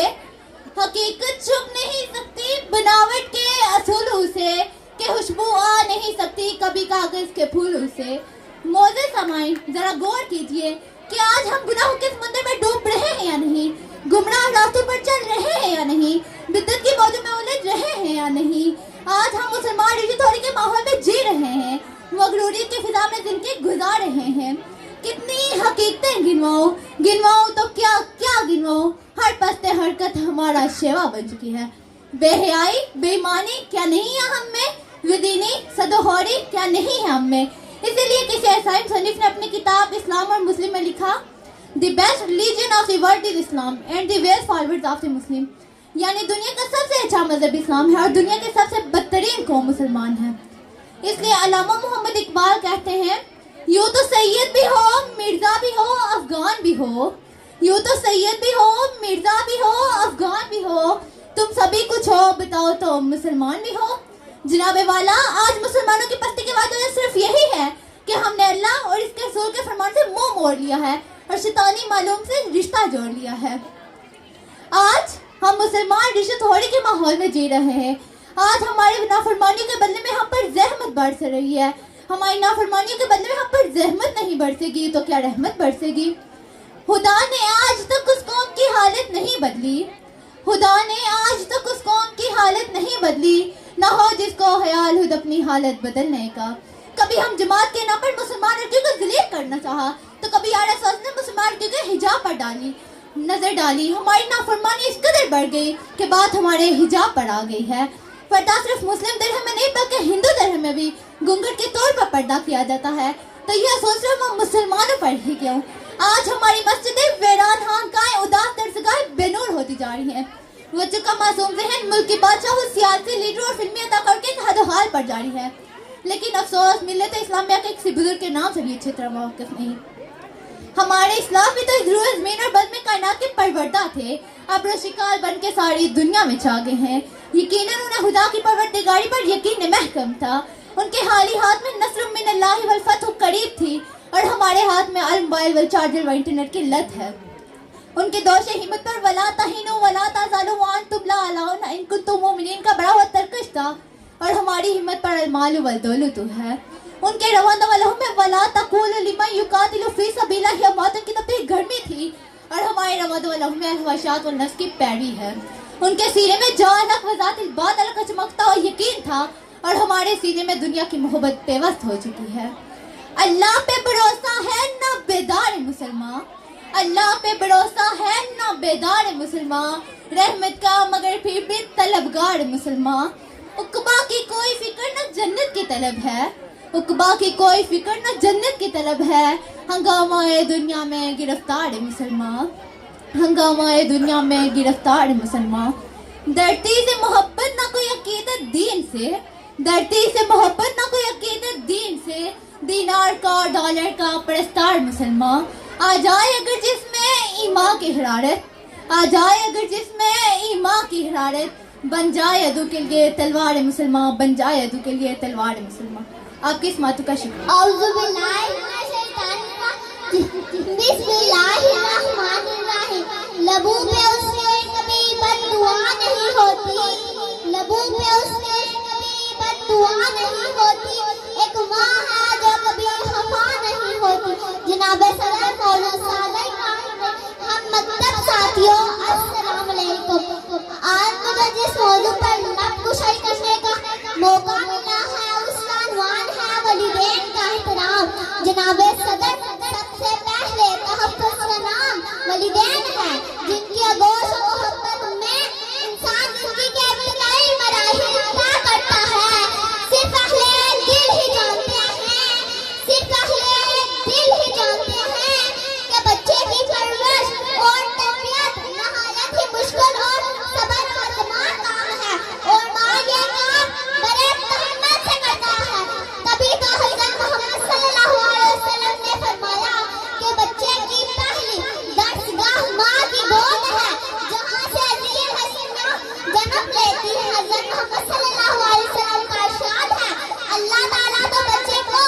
हकीकत छुप नहीं सकती बनावट के असूलों से, कि खुशबू आ नहीं सकती कभी कागज के फूलों से। मौजे समाइन, जरा गौर कीजिए कि आज हम गुनाहों के समुद्र में डूब रहे हैं या नहीं, गुमराह रास्तों पर चल रहे हैं या नहीं, बिद्दत की मौजों में उलझ रहे हैं या नहीं। आज हम मुसलमान रिश्तेदारी के माहौल में जी रहे हैं, मगरूरी की फिजा में जिंदगी गुजार रहे हैं। कितनी हकीकतें गिनवाऊं तो क्या क्या गिनवाऊं, हर पस्ते हरकत हमारा शेवा बन चुकी है। बेहयाई बेईमानी क्या नहीं है हम में, विदीनी सदोहौरी क्या नहीं है हम में। इसीलिए किसी ऐसा मुसन्निफ ने अपनी किताब इस्लाम और मुस्लिम में लिखा, the best religion of the world is Islam and the way forward of the Muslim, यानी दुनिया का सबसे अच्छा मजहब इस्लाम है और दुनिया के सबसे बदतरीन कौम मुसलमान है। इसलिए अल्लामा मोहम्मद इकबाल कहते हैं, यूं तो सैयद भी हो, मिर्जा भी हो, अफगान भी हो, यूं तो सैयद भी हो, मिर्जा भी हो, अफगान भी हो, तुम सभी कुछ हो, बताओ तो मुसलमान भी हो। जनाबे वाला, आज मुसलमानों की पस्ती की वजह सिर्फ यही है कि हमने अल्लाह और इसके रसूल के फरमान से मुंह मोड़ लिया है और शैतानी मालूम से रिश्ता जोड़ लिया है। आज हम मुसलमान रिश्वतखोरी के माहौल में जी रहे हैं। आज हमारी नाफरमानियों के बदले में हम पर जहमत बरस रही है। हमारी नाफरमानियों के बदले में हम पर जहमत नहीं बरसेगी तो क्या रहमत बरसेगी। खुदा ने आज तक उस कौम की हालत नहीं बदली। खुदा ने आज तक उस कौम की हालत नहीं बदली, ना हो जिसको ख्याल खुद अपनी हालत बदलने का। कभी हम जमात के नाम पर मुसलमान लड़कियों को जलील करना चाहा, तो कभी आरएसएस ने मुसलमान लड़कियों के हिजाब पर नजर डाली। हमारी नाफरमानी इस कदर बढ़ गई कि बात हमारे हिजाब पर आ गई है। पर्दा सिर्फ मुस्लिम धर्म में नहीं बल्कि हिंदू धर्म में भी घूंघट के तौर पर पर्दा किया जाता है। तो यह सोच रहे हम मुसलमानों पर ही क्यों। आज हमारी मस्जिदें वीरान खानकाएं उदास दरसगाहें बेनूर होती जा रही हैं। बच्चों का मासूम जहन मुल्क की बादशाह, सियासी लीडर और फिल्मी अदाकार के हदोहाल पर जारी है। लेकिन अफसोस, मिल्लत इस्लामिया के किसी बुजुर्ग के नाम से भी अच्छी तरह वाकिफ नहीं। हमारे इस्लाम भी तो इस ज़मीन और बद में कायनात के परवरदा थे, अब शिकार बन के सारी दुनिया में छा गए हैं। यकीनन उन्हें खुदा की परवरदिगारी पर यकीन महकम था। उनके हाली हाथ में नस्र मिनल्लाहि वल फतह करीब थी और हमारे हाथ में अल मोबाइल वल चार्जर व इंटरनेट की लत है। उनके दोषे हिम्मत पर वला तहिनु वला तज़ालु व अंतुम ला अलाउन इन कुंतुम मुमिनीन का बड़ा हुआ तरकश था और हमारी हिम्मत पर अल मालु वल दौलतु है। उनके रवाना वालों में वला तकुल लिमन युकातिलु फी सबिलिल्लाहि अमवातन की तफसीर गर्मी थी और हमारे रवाना वालों में अलवशात व नफ्स की पैरवी है। उनके सीने में जान हक वज़ातिल बातिल का चमकता हुआ यकीन था और हमारे सीने में दुनिया की मोहब्बत पेवस्त हो चुकी है। अल्लाह पे भरोसा है ना बेदार मुसलमान, अल्लाह पे भरोसा है ना बेदार मुसलमान, रहमत का मगर फिर भी तलबगार मुसलमान। उकबा की कोई फिक्र न जन्नत की तलब है, उकबा की कोई फिक्र न जन्नत की तलब है। हंगामाए दुनिया में गिरफ्तार मुसलमान, हंगामाए दुनिया में गिरफ्तार मुसलमान। धरती से मोहब्बत ना कोई अकीदत दीन से, धरती से मोहब्बत ना कोई अकीदत दीन से। दीनार का डॉलर का परस्तार मुसलमान। आ जाए अगर जिसमें ईमान की हरारत, आ जाए अगर जिसमें ईमान की हरारत, बन जाए अदू के लिए तलवार मुसलमान, बन जाए अदू के लिए तलवार मुसलमान। आपकी इस मातू का शुक्र। लबों पे उसके कभी बद्दुआ नहीं होती, लबों पे उसके कभी बद्दुआ नहीं होती। एक माँ है जो कभी खफा नहीं होती। जनाब सदर मौलवी सादिक हम मकतब साथियों, अस्सलाम वालेकुम। आज मुझे जिस मौजू पर नक्शा करने का मौका मिला है उसका अनवान है वलीदैन का एहतराम। जनाब सदर सबसे पहले तहफ़्फ़ुज़ का नाम वलीदैन है, जिनकी आगोश और मोहब्बत में इंसान जिंदगी के इब्तिदाई मराहिल तय करता है। सिर्फ अहले दिल ही जानते हैं, सिर्फ अहले दिल ही जानते हैं कि बच्चे की परवरिश और तरबियत नहायत ही मुश्किल और सब्र का तमाम काम है और माँ ये काम बड़े तहम्मुल से करता है। तभी तो हज़रत मोहम्मद सल्लल्लाहु अलैहि वसल्लम ने फरमाया कि बच्चे की पहली दर्सगाह माँ की गोद है, जहाँ से अज़ीम हसीना जन्म लेती है। हज़रत मोहम्मद सल्लल्लाहु अलैहि वसल्लम का इरशाद है, अल्लाह ताला तो बच्चे को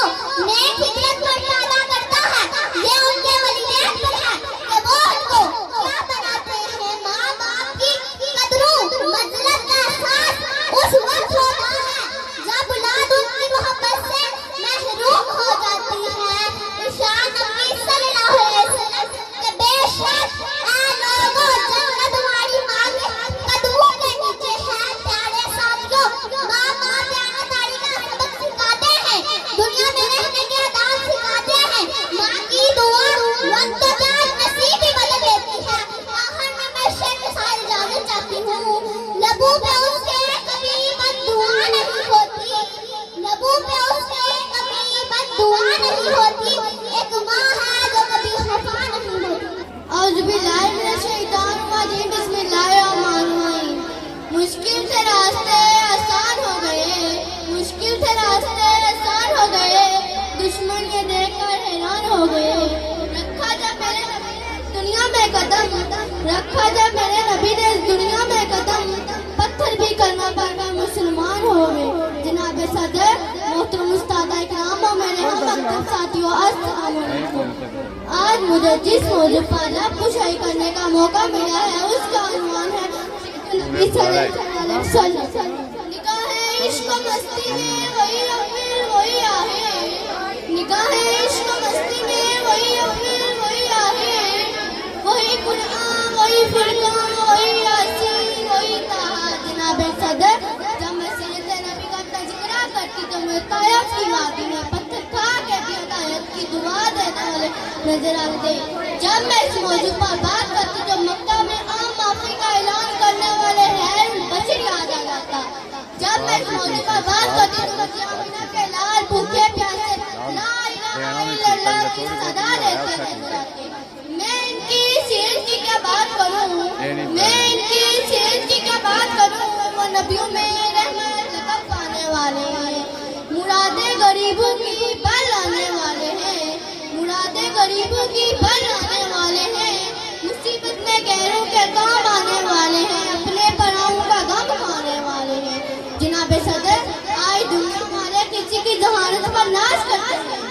नेक फितरत पर पैदा करता है, ये उनके वलीदैन पर है कि वो उनको क्या बनाते हैं। माँ बाप की कदरों मंजिलत का एहसास उस वक्त होता है जब औलाद उनकी मोहब्बत से महरूम हो जाती है। इरशाद नबी सल्लल्लाहु अलैहि वसल्लम के बेशक ऐ लोगों जन्नत हमारी माँ के कदमों के नीचे है। प्यारे साथियों, माँ बाप प्यारदारी का सबक सिखाते हैं, दुनिया में रहने के आदाब सिखाते हैं। माँ की दुआ वक्त के साथ नसीब ही बदल देती है। आखिर में मैं शेर के साथ इजाजत चाहती हूँ। लबों पे उसके कभी बद्दुआ नहीं होती, लबों पे उसके कभी बद्दुआ नहीं होती। एक माँ है जो कभी खफा नहीं होती। औज़ुबिल्लाहि मिनश शैतानिर रजीम, बिस्मिल्लाहिर्रहमानिर्रहीम। मुश्किल से रास्ते आसान हो गए, मुश्किल से रास्ते आसान हो गए, दुश्मन ये देखकर हैरान हो गए। रखा जब मैंने दुनिया में कदम रखा जब मेरे नबी ने इस दुनिया में कदम, पत्थर भी करना पड़ता मुसलमान हो गए। जनाब सदर, मोहतरम उस्ताद इकराम और मेरे हम वक्त साथियों, अस्सलाम वालेकुम। आज मुझे जिस मौजू पर लब कुशाई करने का मौका मिला है उसका अनुमान है नबी सल्लल्लाहु अलैहि वसल्लम। निगाहे इश्क मस्ती में वही अव्वल वही आहे, निगाहे इश्क मस्ती में वही अव्वल वही आहे, वही कुरान वही फुरकान वही यासीन वही ताहा। जनाब सदर, जब मैं सीरत नबी का तज़किरा करती तो मैं तायफ की वादी में पत्थर खा के भी हिदायत की दुआ देने वाले नजर आते। जब मैं इस मौजू पर बात करती तो मक्का में आम माफी का ऐलान करने वाले हैं बशीर याद आ जाता। जब मैं इस मौजू पर बात करती तो मुझे अमीना के लाल भूखे प्यासे ला इलाहा इल्लल्लाह की सदा लेते नजर आते। मैं इनकी सीरत की क्या बात करूं, मैं इनकी सीरत की क्या बात करूं। वो नबियों में रहमत लक़ब पाने वाले हैं, मुरादे गरीबों की पर लाने वाले हैं, मुरादे गरीबों की पर लाने वाले हैं, मुसीबत में गैरों के काम आने वाले हैं, अपने पराओं का गम खाने वाले हैं। जनाब सदर, आज दुनिया वाले किसी की जहानत पर नाश करते हैं,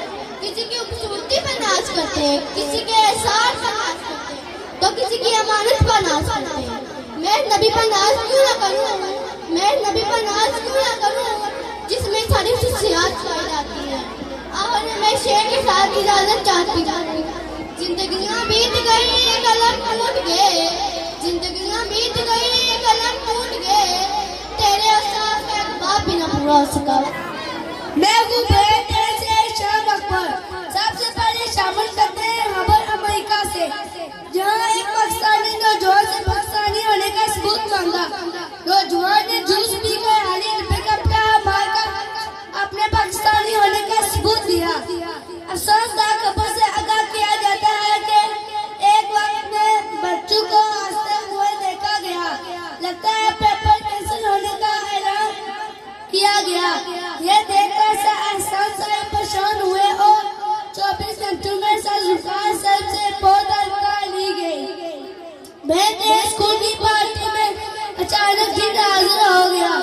किसी की खूबसूरती पर नाश करते हैं, किसी के एहसास पर नाश करते हैं, तो किसी की अमानत पर नाश करते हैं। मैं नबी पर नाश क्यों ना करूं, मैं नबी पर नाश क्यों ना करूं जिसमें सारी खुशियात पाई जाती है। और मैं शेर के साथ इजाजत चाहती हूँ। जिंदगियां बीत गई कलम टूट गए, जिंदगियां बीत गई कलम टूट गए, तेरे असाफ का एक बाप भी ना पूरा हो सका। महबूबे तेरे से शाम अकबर सबसे पहले शामिल करते हैं खबर अमेरिका से, जहां एक पाकिस्तानी नौजवान से पाकिस्तानी होने का सबूत मांगा। नौजवान ने जूस पी कर हाली पिकअप का मारकर अपने पाकिस्तानी होने का सबूत दिया। अफसोसनाक खबर से आगाह किया जाता है कि एक वक्त में बच्चों को हंसते हुए देखा गया। लगता है पेपर कैंसिल होने का ऐलान किया गया। यह देखकर से एहसान साहब परेशान हुए और 24 घंटों में सरजुखान साहब से बहुत अलका ली गई। बेटे स्कूल की पार्टी में अचानक जिद हाजिर हो गया,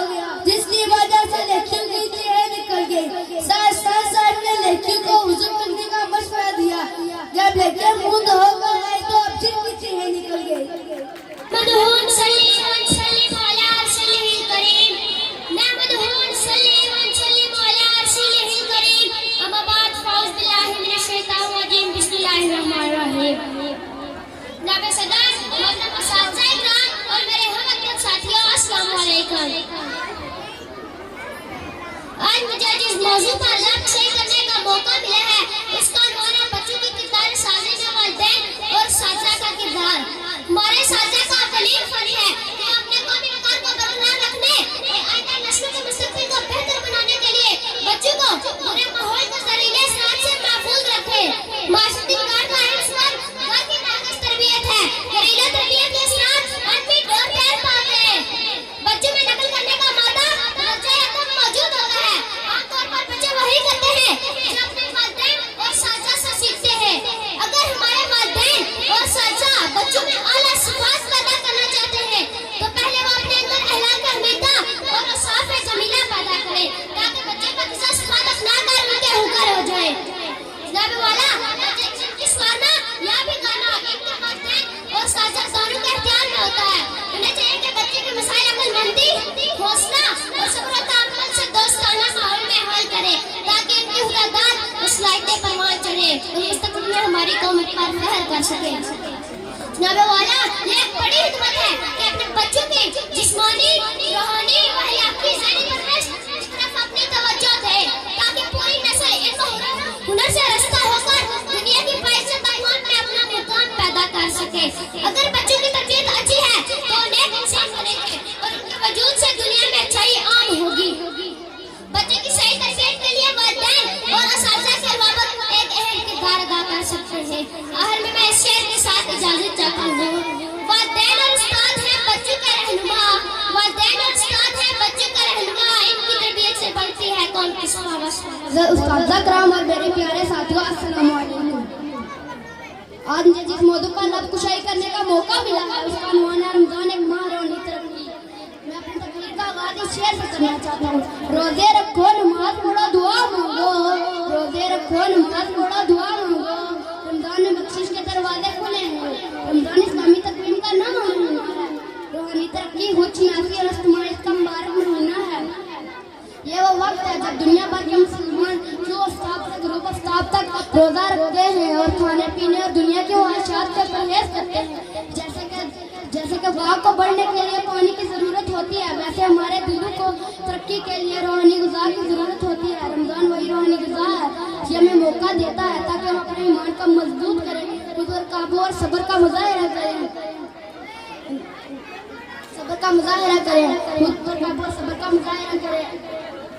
जिसकी वजह से लड़कियों की चेहरे निकल गई। साहब ने लड़कियों को हुजूर करने का मशवरा दिया। जब लड़कियां मुंह धोकर आई तो अब जिनकी चेहरे निकल गई। मदहून सल्लल्लाहु अलैहि रसूलिल करीम, नहमदुहु सल्लल्लाहु अलैहि रसूलिल करीम। अम्मा बाद फौज बिल्लाहि मिनश शैतानिर रजीम, बिस्मिल्लाहिर रहमानिर रहीम। जनाब सदर, मोहतरम असातिज़ा इकराम और मेरे हमवक्त साथियों, अस्सलाम वालेकुम। आज मुझे जिस मौजू पर लब शेयर करने का मौका मिला है उसका नाम है बच्चों की किरदार साजी में वालिदैन और साजा का किरदार। हमारे साजा का दलील फर्ज है कि अपने कौमी वक़ार को बरकरार रखने और आइंदा नस्लों के मुस्तक़बिल को बेहतर बनाने के लिए बच्चों को पूरे माहौल को जहरीले असरात से महफूज रखे। माशरती बिगाड़ का अहम सबब घर की नाक़िस तरबियत है। घरेलू तरबियत के असरात अनफिट और गैर पाक हैं। बच्चों में नकल करने का मादा बच्चे तक मौजूद होता है। आमतौर पर बच्चे वही करते हैं जो अपने वालिदैन और साजा से सीखते हैं। अगर हमारे वालिदैन और साजा बच्चों में आला सिफात पैदा करना चाहते हैं तो पहले वो अपने अंदर अहलाक हमीदा और औसाफ जमीला पैदा करें ताकि बच्चे का किसी सिफात अपनाकर उनके हुक्र हो जाए। जनाब वाला, बच्चे किस मारना या भी गाना इनके वालिदैन और साजा दोनों के इख्तियार में होता है। उन्हें चाहिए कि बच्चे के मसाइल अक्लमंदी, हौसला और सब्र व तहम्मुल से दोस्ताना माहौल में हल करे ताकि इनकी हुर्रदार सलाहियतें परवान चढ़े और मुस्तकबिल में हमारी कौम पर फख्र कर सके। जनाब वाला, ये एक बड़ी हिकमत है कि अपने बच्चों की जिस्मानी, रूहानी व अखलाकी ज़हनी परवरिश की तरफ अपनी तवज्जो दे ताकि पूरी नस्ल इल्म हुनर से रास्ता होकर दुनिया की बाइज़्ज़त अक़वाम में अपना मुकाम पैदा कर सके। अगर बच्चों की तरबियत अच्छी है तो नेक इंसान बनेंगे और उनके वजूद से दुनिया में अच्छाई आम होगी। बच्चे की सही तरबियत के लिए वालिदैन और असातिज़ा के अबावत एक अहम किरदार अदा कर सकते हैं। आखिर में मैं इस शेर के साथ इजाजत चाहता हूँ। वालिदैन और उस्ताद हैं बच्चों के रहनुमा, वालिदैन और उस्ताद हैं बच्चों के रहनुमा। इनकी तरबियत से बढ़ती है कौन किस उस्ताद इकराम और मेरे प्यारे साथियों, अस्सलाम वालेकुम। आज मुझे जिस मौजू पर लब कुशाई करने का मौका मिला है उसका अनुमान है रमजान एक माह रोनी तरक्की। मैं अपनी तकरीर का आगाज़ इस शेर से करना चाहता हूँ। रोजे रखो नमाज पढ़ो दुआ मांगो, रोजे रखो नमाज पढ़ो दुआ मांगो। रमजान में बख्शिश के दरवाजे खुले हैं। रमजान इस्लामी तकवीम का नाम महीना है। रूहानी तरक्की होशियारी और इज्तिमाई का मुबारक महीना है। ये वो वक्त है जब दुनिया भर के मुसलमान जो आफ्ताब से गुरूब आफ्ताब तक रोजा रखते हैं और खाने पीने और दुनिया की ख्वाहिशात से परहेज करते हैं। जैसे कि वाक़ को बढ़ने के लिए पानी की ज़रूरत होती है, वैसे हमारे दिलों को तरक्की के लिए रूहानी ग़िज़ा की ज़रूरत होती है। रमज़ान वही रूहानी ग़िज़ा है ये हमें मौका देता है ताकि हम अपने ईमान को मजबूत करें, हुज़ूर काबू और सब्र का मुज़ाहिरा करें,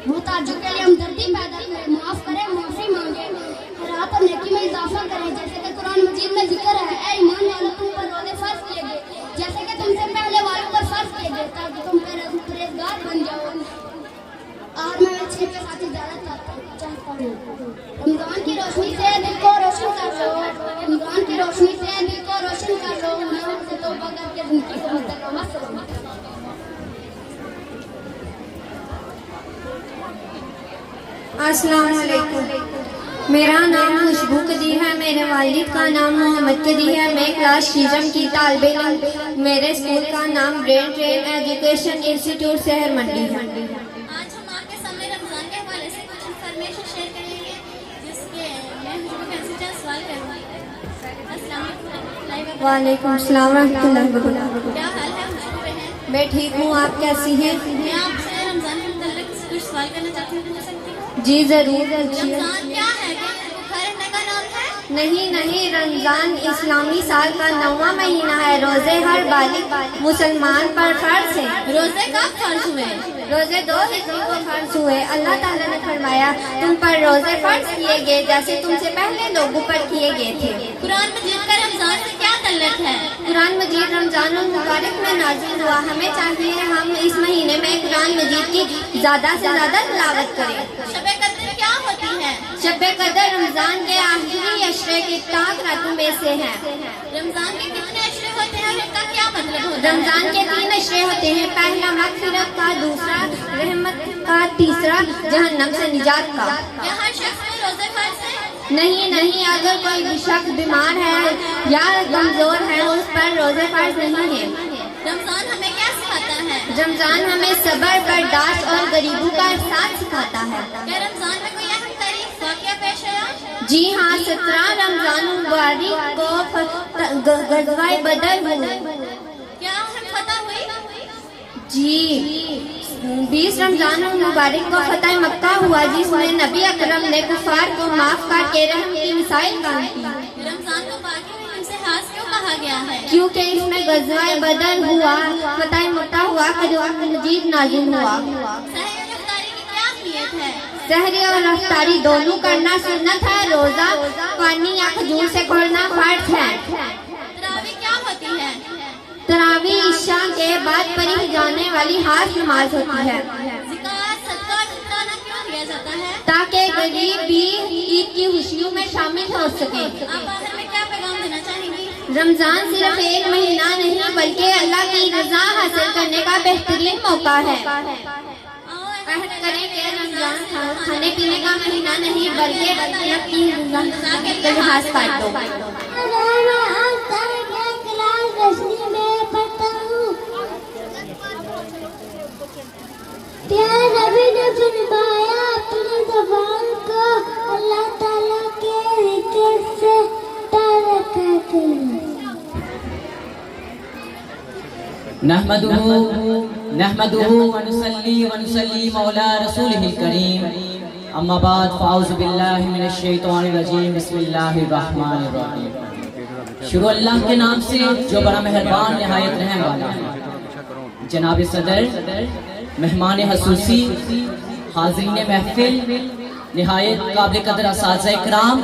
मोहताजों के लिए हमदर्दी पैदा करें, माफ़ करें, माफ़ी मांगे, खैरात और नेकी में इजाफा करें। जैसे कि कुरान मजीद में जिक्र है, ऐ ईमान वालों तुम पर रोज़े फ़र्ज़ किए गए जैसे कि तुमसे पहले वालों पर फ़र्ज़ किए गए ताकि तुम परहेज़गार बन जाओ। और मैं इस के साथ इजाज़त चाहता हूँ। रमज़ान की रोशनी से दिल को रोशन कर लो, रमज़ान की रोशनी से दिल को रोशन कर लो, गुनाहों से तौबा करके ज़िंदगी को मुस्तक़बिल। अस्सलाम वालेकुम। मेरा नाम खुशबू कदी है, मेरे वालिद का नाम मोहम्मद कदी है। मैं क्लास शीजम की तालिबे इल्म। मेरे स्कूल का नाम ब्रेन ट्रेन एजुकेशन इंस्टीट्यूट शहर मंडी है। आज हम आपके सामने रमजान के हवाले से कुछ इंफॉर्मेशन शेयर करेंगे जिसके मैं हुजूर सवाल करूँगी। अस्सलाम वालेकुम अस्सलाम रहमतुल्लाहि व बरकातहू। क्या हाल है खुशबू बहन? मैं ठीक हूँ, आप कैसी हैं? मैं आपसे रमजान के मुताल्लिक कुछ सवाल करना चाहती हूँ, पूछ सकती हूँ? जी जरूर पूछिए। रमजान क्या है? भूखा रहने का नाम है? नहीं, रमजान इस्लामी साल का 9वां महीना है। रोजे हर बालिग मुसलमान पर फर्ज है। रोजे कब फर्ज हुए? रोजे 2 हिजरी को फर्ज हुए। अल्लाह ताला ने फरमाया तुम पर रोजे फर्ज किए गए जैसे तुमसे पहले लोगों पर किए गए थे। कुरान मजीद का रमजान से क्या ताल्लुक है? कुरान मजीद रमजान और मुबारक में नाजिल हुआ। हमें चाहिए हम इस महीने में कुरान मजीद की ज्यादा से ज्यादा तिलावत करें। शबे कद्र क्या होती है? शबे कदर रमजान के आखिरी अशरे की 7 रातों में से है। रमजान के कितने अशरे होते हैं और इनका क्या मतलब होता है? रमजान के 3 अशरे होते हैं। पहला मग़फ़िरत का, दूसरा रहमत का, तीसरा जहन्नम से निजात का। क्या हर शख्स को रोजे फर्ज है? नहीं, अगर कोई शख्स बीमार है या कमजोर है उस पर रोजे फर्ज नहीं है। रमजान हमें क्या सिखाता है? रमजान हमें सब्र, बर्दाश्त और गरीबों का एहसास सिखाता है। क्या रमजान में कोई अहम तारीख वाक़या पेश आया? जी हाँ, 17 रमजान मुबारक को ग़ज़वाए बदर हुए। क्या अहम फतह हुई? जी 20 रमजान मुबारक को फतह मक्का हुआ जिसमें नबी अकरम ने कुफार को माफ करके रहम की मिसाइल कायम की। रमजान को बाकी महीनों से खास क्यों कहा गया है? क्योंकि इसमें ग़ज़वाए बदर हुआ, फतह मक्का हुआ, कुरान मजीद नाज़िल हुआ। सहरी और इफ्तारी की क्या अहमियत है? सहरी और इफ्तारी दोनों करना सुन्नत है। रोजा पानी या खजूर से खोलना फर्ज है। तरावी क्या होती है? तरावी इशा के बाद पढ़ी जाने वाली खास नमाज होती है ज़िकात, सदका और शुक्राना क्यों दिया जाता है? ताकि गरीब भी ईद की खुशियों में शामिल हो सके। आप आखिर में क्या पैगाम देना चाहेंगी? रमजान सिर्फ एक महीना नहीं बल्कि अल्लाह की रज़ा हासिल करने का बेहतरीन मौका है। अहद करें कि रमजान खाने पीने का महीना नहीं बल्कि अल्लाह की रज़ा का लिहाज कर दो। प्यारे नबी ने फरमाया अपनी ज़बान को अल्लाह ताला के ज़िक्र से तारका करो। नहमदुहु व नुसल्ली मौला रसूलिहिल करीम। अम्मा बाद फ़ाउज़ु बिल्लाहि मिनश शैतानिर रजीम। बिस्मिल्लाहिर रहमानिर रहीम। शुरू अल्लाह के नाम से जो बड़ा मेहरबान निहायत रहम वाला है। जनाब सदर, मेहमान हसूसी, हाज़रीन महफिल, निहायत काबिल कदर असातिज़ा इकराम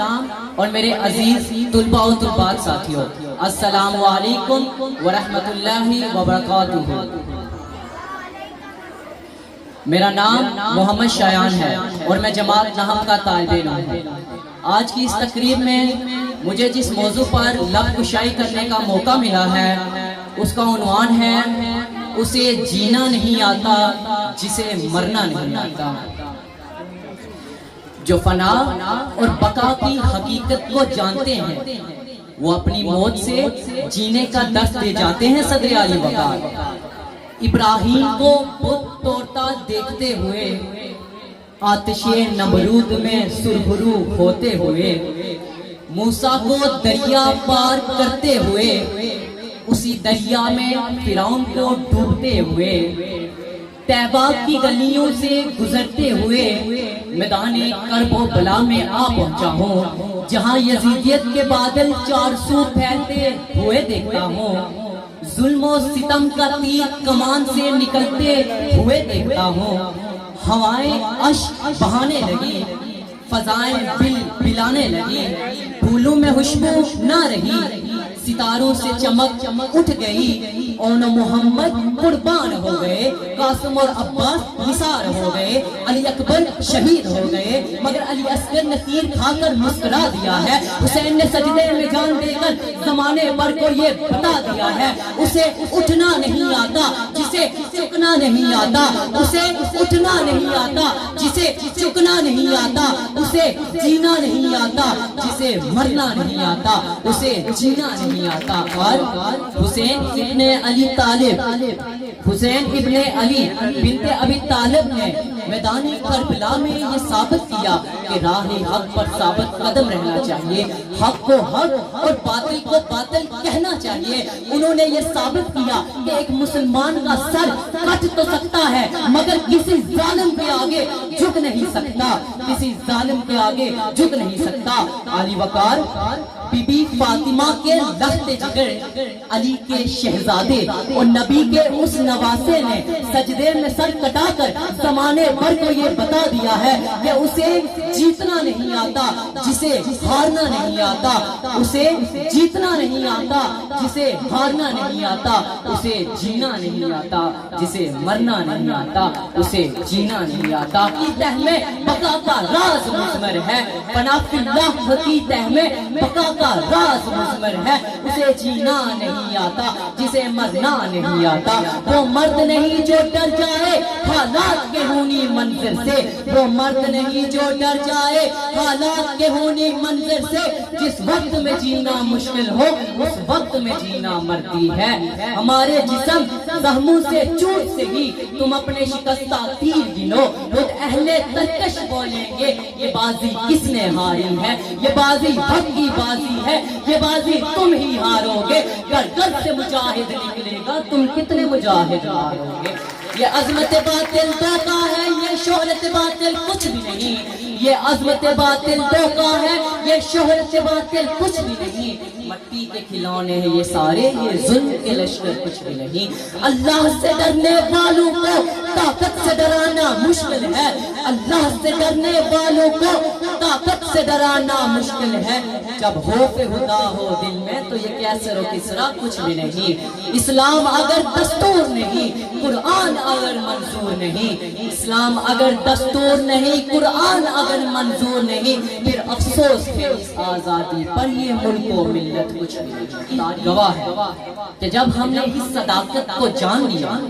और मेरे अजीज तुलबा और तुलबात साथियों, अस्सलामु अलैकुम व रहमतुल्लाहि व बरकातुहू। मेरा नाम मोहम्मद शायान है और मैं जमात नहम का तालिब इल्म हूँ। आज की इस तकरीब में मुझे जिस मौजू पर लब कुशाई करने का मौका मिला है उसका उन्वान है उसे जीना नहीं आता जिसे मरना नहीं आता। जो फना और बका की हकीकत को जानते हैं वो अपनी मौत से जीने का दर्द दे जाते हैं। सदर आली वकार इब्राहिम को बुत तोड़ता देखते हुए, आतिशे नमरूद में सुरखरू होते हुए, मूसा को दरिया पार करते हुए, उसी दरिया में फिरौन को डूबते हुए, तैबा की गलियों से गुजरते हुए मैदाने करबो बला में आ पहुंचा हूँ, जहाँ यजीदियत के बादल 400 फैलते हुए देखता हूँ, जुल्म और सितम का तीर कमान से निकलते हुए देखता हूँ। हवाएं अश्क बहाने लगी, फजाएं बिल बिलाने लगी, फूलों में खुशबू ना रही, सितारों से चमक उठ गई। ओन मोहम्मद कुर्बान हो गए, कासिम और अब्बास निसार हो गए, अली अकबर शहीद हो गए, मगर अली असगर ने तीर खाकर मुस्कुरा दिया है। हुसैन ने सजदे में जान देकर जमाने पर को ये बता दिया है, उसे उठना नहीं आता जिसे चुकना नहीं आता, उसे उठना नहीं आता जिसे चुकना नहीं आता, उसे जीना नहीं आता जिसे मरना नहीं आता, उसे जीना नहीं आता। और हुसैन इब्ने अली तालिब, हुसैन इब्ने अली बिनते अबी तालिब ने मैदानी करबला में ये साबित किया कि राह हक पर साबित कदम रहना चाहिए, हक को हक और बातिल को बातिल कहना चाहिए। उन्होंने ये साबित किया कि एक मुसलमान का सर कट तो सकता है मगर किसी जालिम के आगे झुक नहीं सकता, किसी जालिम के आगे झुक नहीं सकता। अली वकार बीबी फातिमा के लहते जिगर, अली के शहजादे और नबी के उस नवासे ने सजदे में सर कटाकर जमाने भर को ये बता दिया है कि उसे जीतना नहीं आता जिसे हारना नहीं आता, उसे जीतना नहीं आता जिसे हारना नहीं आता, उसे जीना नहीं आता जिसे मरना नहीं आता, उसे जीना नहीं आता। की तह में बका का राज मुज़मर है, पनाफिल्लाह की तह में बका का राज मुज़मर है, उसे जीना नहीं आता जिसे मरना नहीं आता। वो मर्द नहीं जो डर जाए हालात के होनी मंजिल से, वो मर्द नहीं जो डर जाए हालात के होनी मंजिल से, जिस वक्त में जीना मुश्किल हो उस वक्त में जीना मरती है। हमारे जिस्म जख्मों से चोट से ही तुम अपने शिकस्ता तीर गिनो, खुद अहले तरकश बोलेंगे ये बाजी किसने हारी है, ये बाजी हक की बाजी है, ये बाजी तुम ही हारोगे। घर से मुजाहिद निकलेगा, तुम कितने मुजाहिद हारोगे। ये अजमत बातिल धोखा है, ये शोहरत बातिल कुछ भी नहीं, ये अजमत बातिल धोखा है, ये शोहरत बातिल कुछ भी नहीं। मट्टी के खिलौने हैं ये सारे, ये जुल्म के लश्कर कुछ भी नहीं। अल्लाह से डरने वालों को ताकत से डराना मुश्किल है, अल्लाह से डरने वालों को ताकत से डराना मुश्किल है। जब खौफ खुदा हो दिल में तो ये कैसर और किसरा कुछ भी नहीं। इस्लाम अगर दस्तूर नहीं, कुरान अगर मंजूर नहीं, इस्लाम अगर दस्तूर नहीं, कुरान अगर मंजूर नहीं, फिर अफसोस है इस आजादी पर, ये मुल्क को मिल्लत कुछ नहीं। गवाह है कि जब हमने इस सदाकत को जान लिया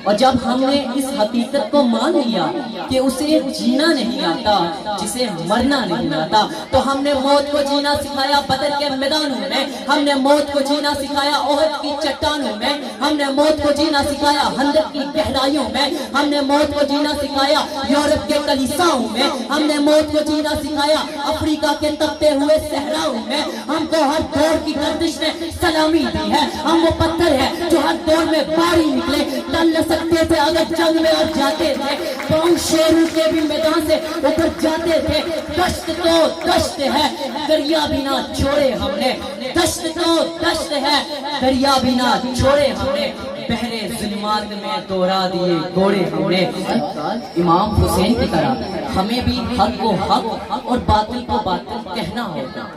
और जब हमने इस हकीकत को मान लिया कि उसे जीना नहीं आता जिसे मरना नहीं आता, तो हमने मौत को जीना सिखाया बदर के मैदानों में, हमने मौत को जीना सिखाया ओहद की चट्टानों में, हमने मौत को जीना सिखाया हंदक की गहराइयों में, हमने मौत को जीना सिखाया यूरोप के कलीसाओं में, हमने मौत को जीना सिखाया अफ्रीका के तपते हुए सहराओं में। हमको हर दौर की गर्दिश ने सलामी दी है, हम वो पत्थर है जो हर दौर में बारी निकले, टल न सकते थे अगर जंग में और जाते थे, पाँव शेरों के भी मैदान से ऊपर जाते थे। दश्त तो दश्त है, दरिया भी ना छोड़े हमने, दश्त तो दश्त है, दरिया भी ना छोड़े हमने, बहरे जुल्मात में दोहरा दिए घोड़े हमने। इमाम हुसैन की तरह हमें भी हक को हक और बातिल को बातिल कहना होगा।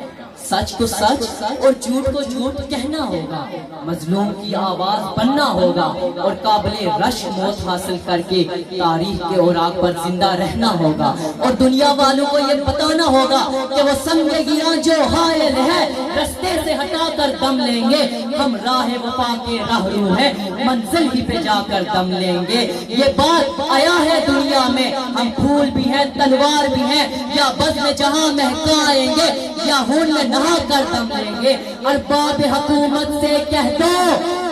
सच को सच और झूठ को झूठ कहना होगा, मजलूम की आवाज बनना होगा और काबिले रश मौत हासिल करके तारीख के औराक पर जिंदा रहना होगा। और दुनिया वालों को ये बताना होगा कि वो संग गिरा जो हायल है रास्ते से हटाकर दम लेंगे, हम राह वफा के राहरू हैं, मंजिल ही पे जाकर दम लेंगे। ये बात आया है दुनिया में, हम फूल भी हैं तलवार भी हैं, या बज़्म जहां महकाएंगे या खून में नहा कर दम लेंगे। अरबाब हुकूमत से कह दो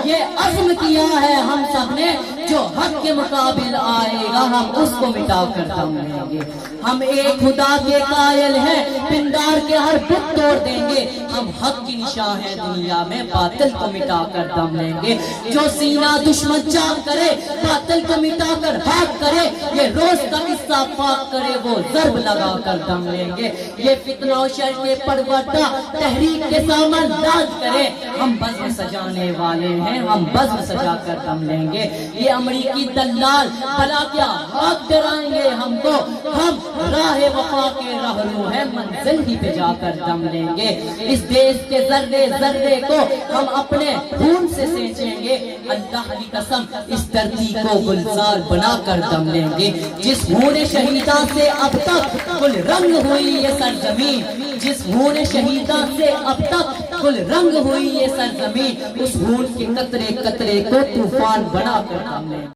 ये अज़्म किया है हम सब ने, जो हक के मुकाबिल आएगा हम उसको मिटा कर दम लेंगे। हम एक खुदा के कायल हैं, पिंडार के हर बुत तोड़ देंगे, हम हक की निशान है दुनिया में, बातिल को मिटा कर दम लेंगे। जो सीना दुश्मन चाक करे बातिल को मिटा कर भाग करे, ये रोज का किस्सा पाक करे वो ज़र्ब लगा कर दम लेंगे। ये फितना और शर के परवरदा तहरीक के सामान दाद करे, हम बज़्म सजाने वाले हैं, हम बज़्म सजा कर दम लेंगे। ये अमरीकी दलाल भला क्या हक डराएंगे हमको, हम राह वफा के राहरू हैं, मंजिल ही पे जाकर दम लेंगे। इस देश के जर्रे जर्रे को हम अपने खून से सेंचेंगे, अल्लाह की कसम इस धरती को गुलजार बना कर दम लेंगे। जिस खून शहीदा से अब तक गुल रंग हुई ये सरजमीन, जिस खून शहीदा से अब तक गुल रंग हुई ये सरजमीन, उस खून के कतरे कतरे को तूफान बना कर दम लेंगे।